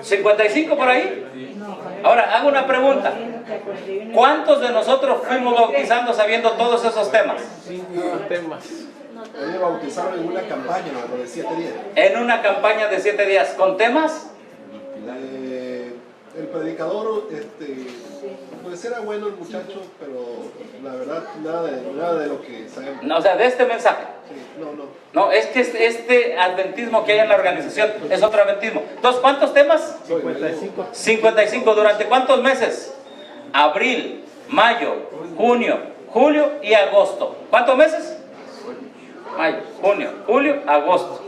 55 por ahí. Ahora, hago una pregunta. ¿Cuántos de nosotros fuimos bautizando sabiendo todos esos temas? 5 temas. A mí me bautizaron en una campaña, hermano, de 7 días. En una campaña de 7 días, ¿con temas? El predicador, pues era bueno el muchacho, pero la verdad, nada de lo que sabemos. No, o sea, de este mensaje. Sí, no. No, es que este adventismo que hay en la organización es otro adventismo. Entonces, ¿cuántos temas? 55. 55. ¿Durante cuántos meses? abril, mayo, junio, julio y agosto. ¿Cuántos meses? Mayo, junio, julio, agosto.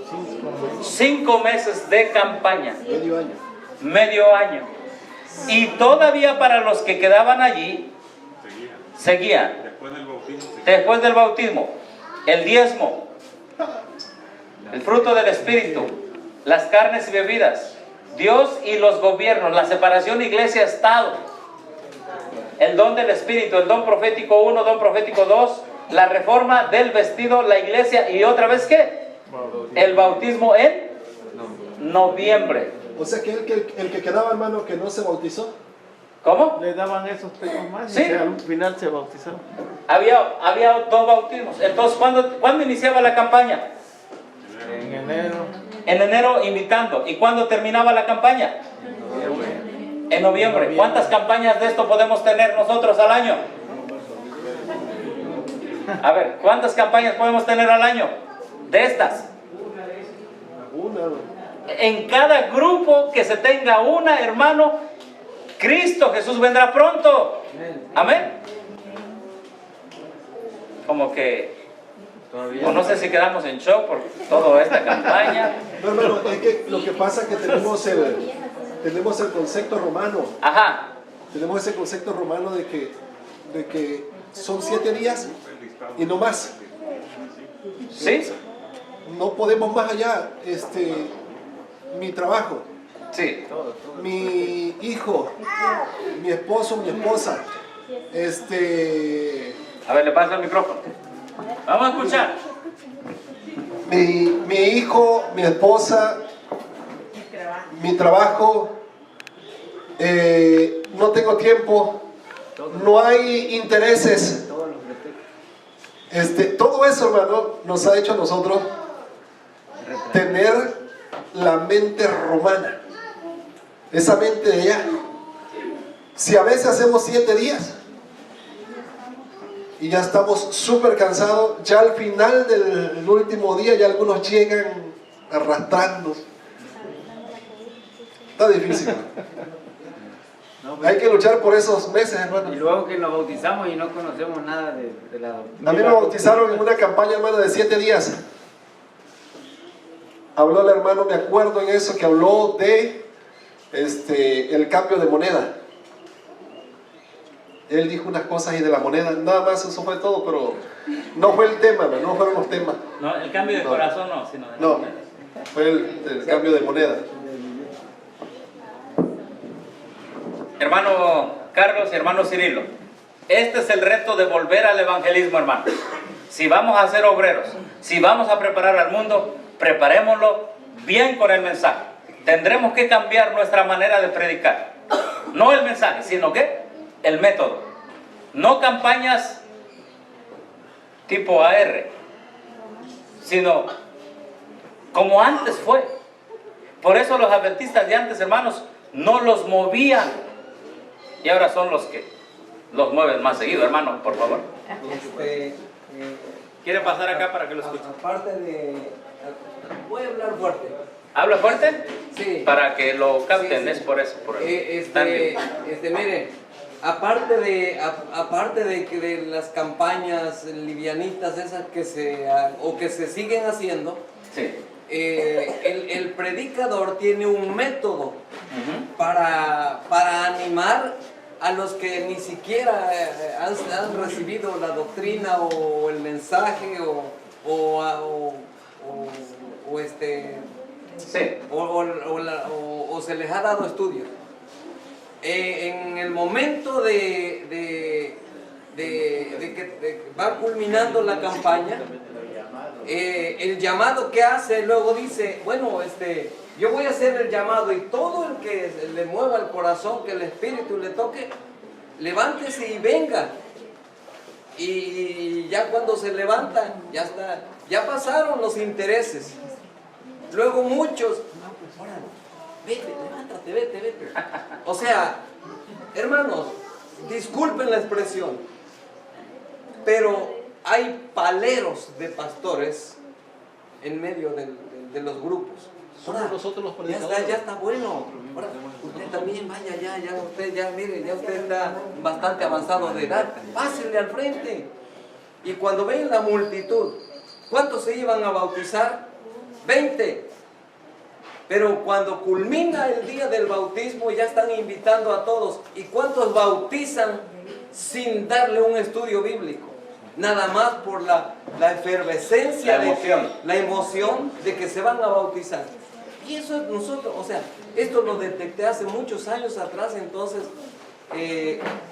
5 meses de campaña. Medio año. Medio año. Y todavía para los que quedaban allí, seguían. Después del bautismo, el diezmo, el fruto del Espíritu, las carnes y bebidas, Dios y los gobiernos, la separación iglesia-estado, el don del Espíritu, el don profético 1, don profético 2, la reforma del vestido, la iglesia y otra vez ¿qué? El bautismo en noviembre. O sea que el que quedaba, hermano, que no se bautizó. ¿Cómo? Le daban esos temas más Sí. y al final se bautizó. Había 2 bautismos. Entonces, ¿cuándo iniciaba la campaña? En enero. En enero invitando. ¿Y cuándo terminaba la campaña? En noviembre. ¿Cuántas campañas de esto podemos tener nosotros al año? A ver, ¿cuántas campañas podemos tener al año? De estas. Una. En cada grupo que se tenga una, hermano, Cristo Jesús vendrá pronto. Amén. Como que, o no sé si quedamos en shock por toda esta campaña. No, hermano, es que lo que pasa es que tenemos el concepto romano. Ajá. Tenemos ese concepto romano de que son 7 días y no más. ¿Sí? No podemos más allá. Mi trabajo, Sí. mi hijo, mi esposo, mi esposa, A ver, le paso el micrófono. Vamos a escuchar. mi hijo, mi esposa, mi trabajo, no tengo tiempo, no hay intereses. Todo eso, hermano, nos ha hecho a nosotros tener la mente romana, esa mente de allá. Si a veces hacemos 7 días y ya estamos súper cansados, ya al final del último día ya algunos llegan arrastrando. Está difícil. Hay que luchar por esos meses, hermano. Y luego que nos bautizamos y no conocemos nada de la doctrina. A mí me bautizaron en una campaña, hermano, de 7 días. Habló el hermano, me acuerdo en eso, que habló de el cambio de moneda. Él dijo unas cosas ahí de la moneda, nada más, eso fue todo, pero no fue el tema, no fueron los temas. No, el cambio de corazón no, sino de No, fue el cambio de moneda. Hermano Carlos y hermano Cirilo, este es el reto de volver al evangelismo, hermano. Si vamos a ser obreros, si vamos a preparar al mundo, preparémoslo bien con el mensaje. Tendremos que cambiar nuestra manera de predicar. No el mensaje, sino que el método. No campañas tipo AR, sino como antes fue. Por eso los adventistas de antes, hermanos, no los movían. Y ahora son los que los mueven más seguido, hermano, por favor. ¿Quiere pasar acá para que lo escuchen? Aparte de... Voy a hablar fuerte. ¿Habla fuerte? Sí. Para que lo capten, Sí, sí. es por eso. Por Mire, aparte de las campañas livianitas esas que se siguen haciendo, sí. El predicador tiene un método para animar a los que ni siquiera han recibido la doctrina o el mensaje Sí. o se les ha dado estudio. En el momento de que va culminando la campaña, el llamado que hace, luego dice, bueno, yo voy a hacer el llamado, y todo el que le mueva el corazón, que el espíritu le toque, levántese y venga. Y ya cuando se levantan, ya está, ya pasaron los intereses. Luego muchos, no, pues órale, vete, levántate, vete. O sea, hermanos, disculpen la expresión, pero hay paleros de pastores en medio de los grupos. Ahora, nosotros los ya predicadores. está bueno. Ahora, usted también vaya, mire, ya usted está bastante avanzado de edad. Pásele al frente. Y cuando ven la multitud, ¿cuántos se iban a bautizar? 20. Pero cuando culmina el día del bautismo, ya están invitando a todos. ¿Y cuántos bautizan sin darle un estudio bíblico? Nada más por la efervescencia, la emoción de que se van a bautizar. Y eso es nosotros, o sea, esto lo detecté hace muchos años atrás. Entonces,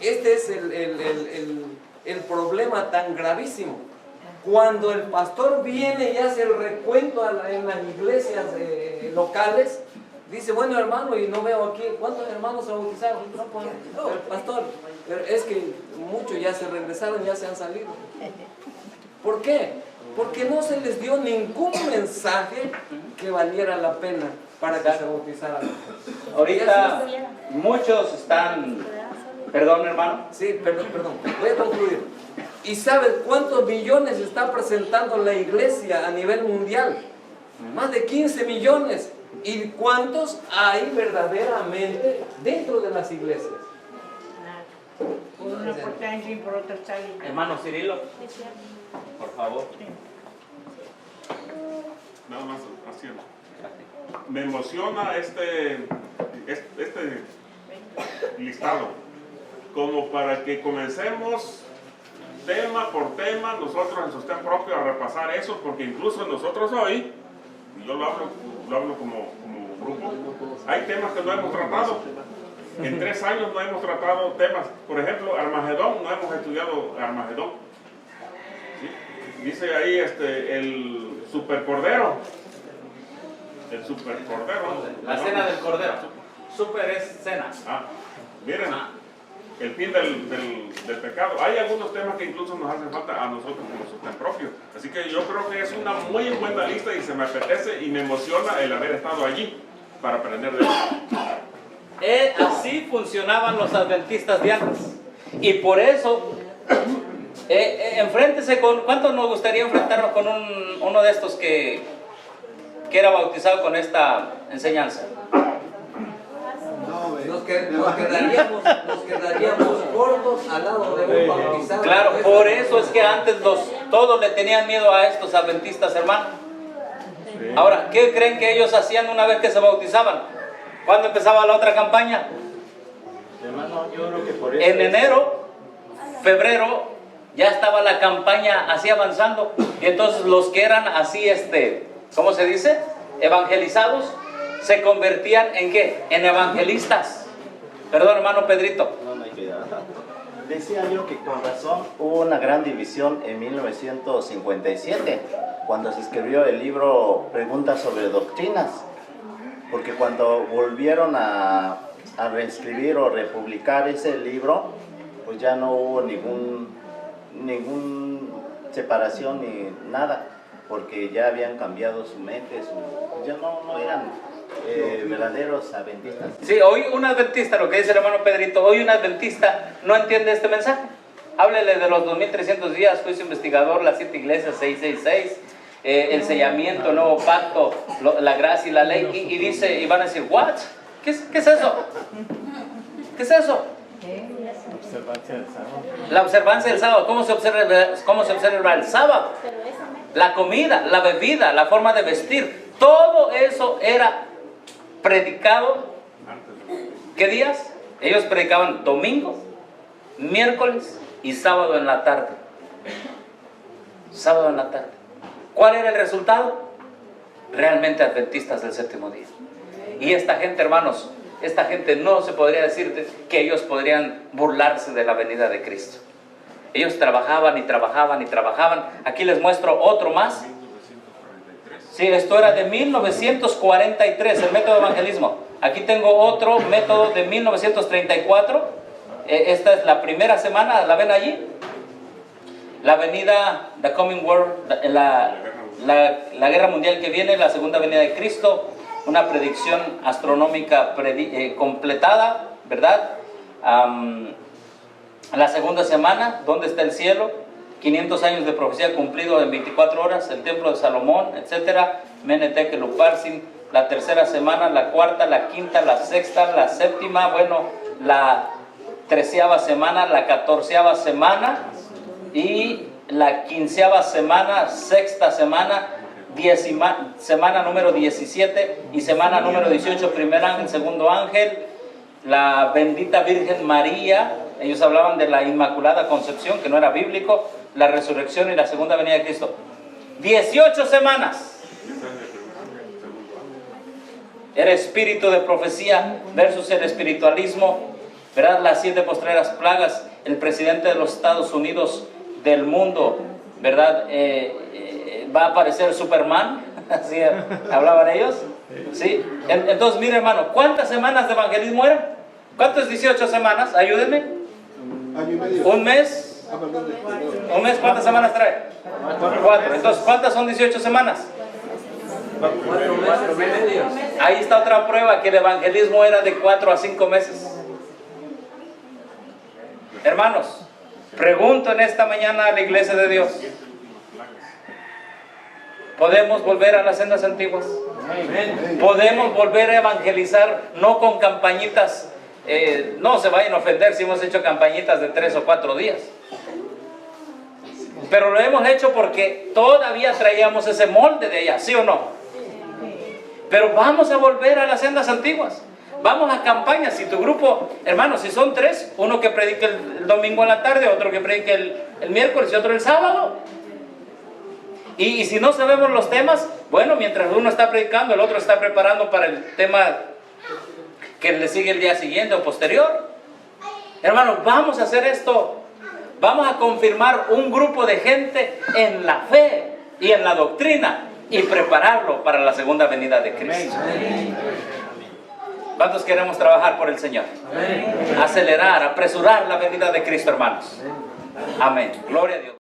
este es el problema tan gravísimo. Cuando el pastor viene y hace el recuento en las iglesias locales, dice, bueno, hermano, y no veo aquí, ¿cuántos hermanos se bautizaron? No, pues, el pastor, pero es que muchos ya se regresaron, ya se han salido. ¿Por qué? Porque no se les dio ningún mensaje que valiera la pena para que se bautizaran. Ahorita muchos están, perdón hermano. Sí, perdón, voy a concluir. ¿Y saben cuántos millones está presentando la iglesia a nivel mundial? Más de 15 millones. ¿Y cuántos hay verdaderamente dentro de las iglesias? Por una puerta entra y por otra sale. Hermano Cirilo, por favor. Nada más haciendo. Me emociona este listado, como para que comencemos tema por tema, nosotros en sostén propio a repasar eso, porque incluso nosotros hoy, y yo lo hablo como grupo, hay temas que no hemos tratado. En 3 años no hemos tratado temas, por ejemplo, Armagedón, no hemos estudiado Armagedón. ¿Sí? Dice ahí el supercordero. El supercordero. La cena del cordero. Super es cena. Miren, el fin del pecado. Hay algunos temas que incluso nos hacen falta a nosotros como sostén propio. Así que yo creo que es una muy buena lista y se me apetece y me emociona el haber estado allí para aprender de eso. Así funcionaban los adventistas de antes. Y por eso, enfréntese con, ¿cuántos nos gustaría enfrentarnos con uno de estos que era bautizado con esta enseñanza? Nos quedaríamos cortos al lado de un bautizado. Claro, por eso es que antes todos le tenían miedo a estos adventistas, hermano. Ahora, ¿qué creen que ellos hacían una vez que se bautizaban? ¿Cuándo empezaba la otra campaña? Hermano, yo creo que por eso En enero, febrero, ya estaba la campaña así avanzando. Y entonces los que eran así, ¿cómo se dice? Evangelizados, se convertían ¿en qué? En evangelistas. Perdón, hermano Pedrito. No hay cuidado. Decía yo que con razón hubo una gran división en 1957, cuando se escribió el libro Preguntas sobre Doctrinas, porque cuando volvieron a reescribir o republicar ese libro, pues ya no hubo ningún separación ni nada, porque ya habían cambiado su mente, ya no eran verdaderos adventistas. Sí, hoy un adventista, lo que dice el hermano Pedrito, hoy un adventista no entiende este mensaje. Háblele de los 2300 días, juicio investigador, las 7 iglesias, 666, el sellamiento, el nuevo pacto, la gracia y la ley, y dice, y van a decir, ¿what? ¿Qué es eso? ¿Qué es eso? observancia del sábado. La observancia del sábado. ¿Cómo se observa el sábado? La comida, la bebida, la forma de vestir, todo eso era predicado. ¿Qué días? Ellos predicaban domingo, miércoles y sábado en la tarde. Sábado en la tarde. ¿Cuál era el resultado? Realmente adventistas del séptimo día. Y esta gente, hermanos, esta gente no se podría decir que ellos podrían burlarse de la venida de Cristo. Ellos trabajaban y trabajaban y trabajaban. Aquí les muestro otro más. Sí, esto era de 1943, el método de evangelismo. Aquí tengo otro método de 1934. Esta es la primera semana, ¿la ven allí? La venida, the coming world, la guerra mundial que viene, la segunda venida de Cristo, una predicción astronómica completada, ¿verdad? La segunda semana, ¿dónde está el cielo? 500 años de profecía cumplido en 24 horas, el templo de Salomón, etcétera, Menetec, Uparsin, la tercera semana, la cuarta, la quinta, la sexta, la séptima, bueno, la 13ª semana, la 14ª semana y la 15ª semana, sexta semana, semana número 17 y semana número 18, primer ángel, segundo ángel, la bendita Virgen María. Ellos hablaban de la Inmaculada Concepción, que no era bíblico, la resurrección y la segunda venida de Cristo. 18 semanas. Era espíritu de profecía versus el espiritualismo, ¿verdad? Las 7 postreras plagas. El presidente de los Estados Unidos del mundo, ¿verdad? Va a aparecer Superman, así hablaban ellos. ¿Sí? Entonces, mire, hermano, ¿cuántas semanas de evangelismo eran? ¿Cuánto es 18 semanas? Ayúdenme. Año y medio. ¿Un mes? ¿Un mes cuántas semanas trae? 4. Entonces, ¿cuántas son 18 semanas? 4 meses y medio. Ahí está otra prueba que el evangelismo era de 4 a 5 meses. Hermanos, pregunto en esta mañana a la iglesia de Dios: ¿podemos volver a las sendas antiguas? ¿Podemos volver a evangelizar no con campañitas? No se vayan a ofender si hemos hecho campañitas de 3 o 4 días. Pero lo hemos hecho porque todavía traíamos ese molde de allá, ¿sí o no? Pero vamos a volver a las sendas antiguas. Vamos a campañas. Si tu grupo, hermanos, si son 3, uno que predique el domingo en la tarde, otro que predique el miércoles y otro el sábado. Y si no sabemos los temas, bueno, mientras uno está predicando, el otro está preparando para el tema que le sigue el día siguiente o posterior. Hermanos, vamos a hacer esto. Vamos a confirmar un grupo de gente en la fe y en la doctrina y prepararlo para la segunda venida de Cristo. ¿Cuántos queremos trabajar por el Señor? Acelerar, apresurar la venida de Cristo, hermanos. Amén. Gloria a Dios.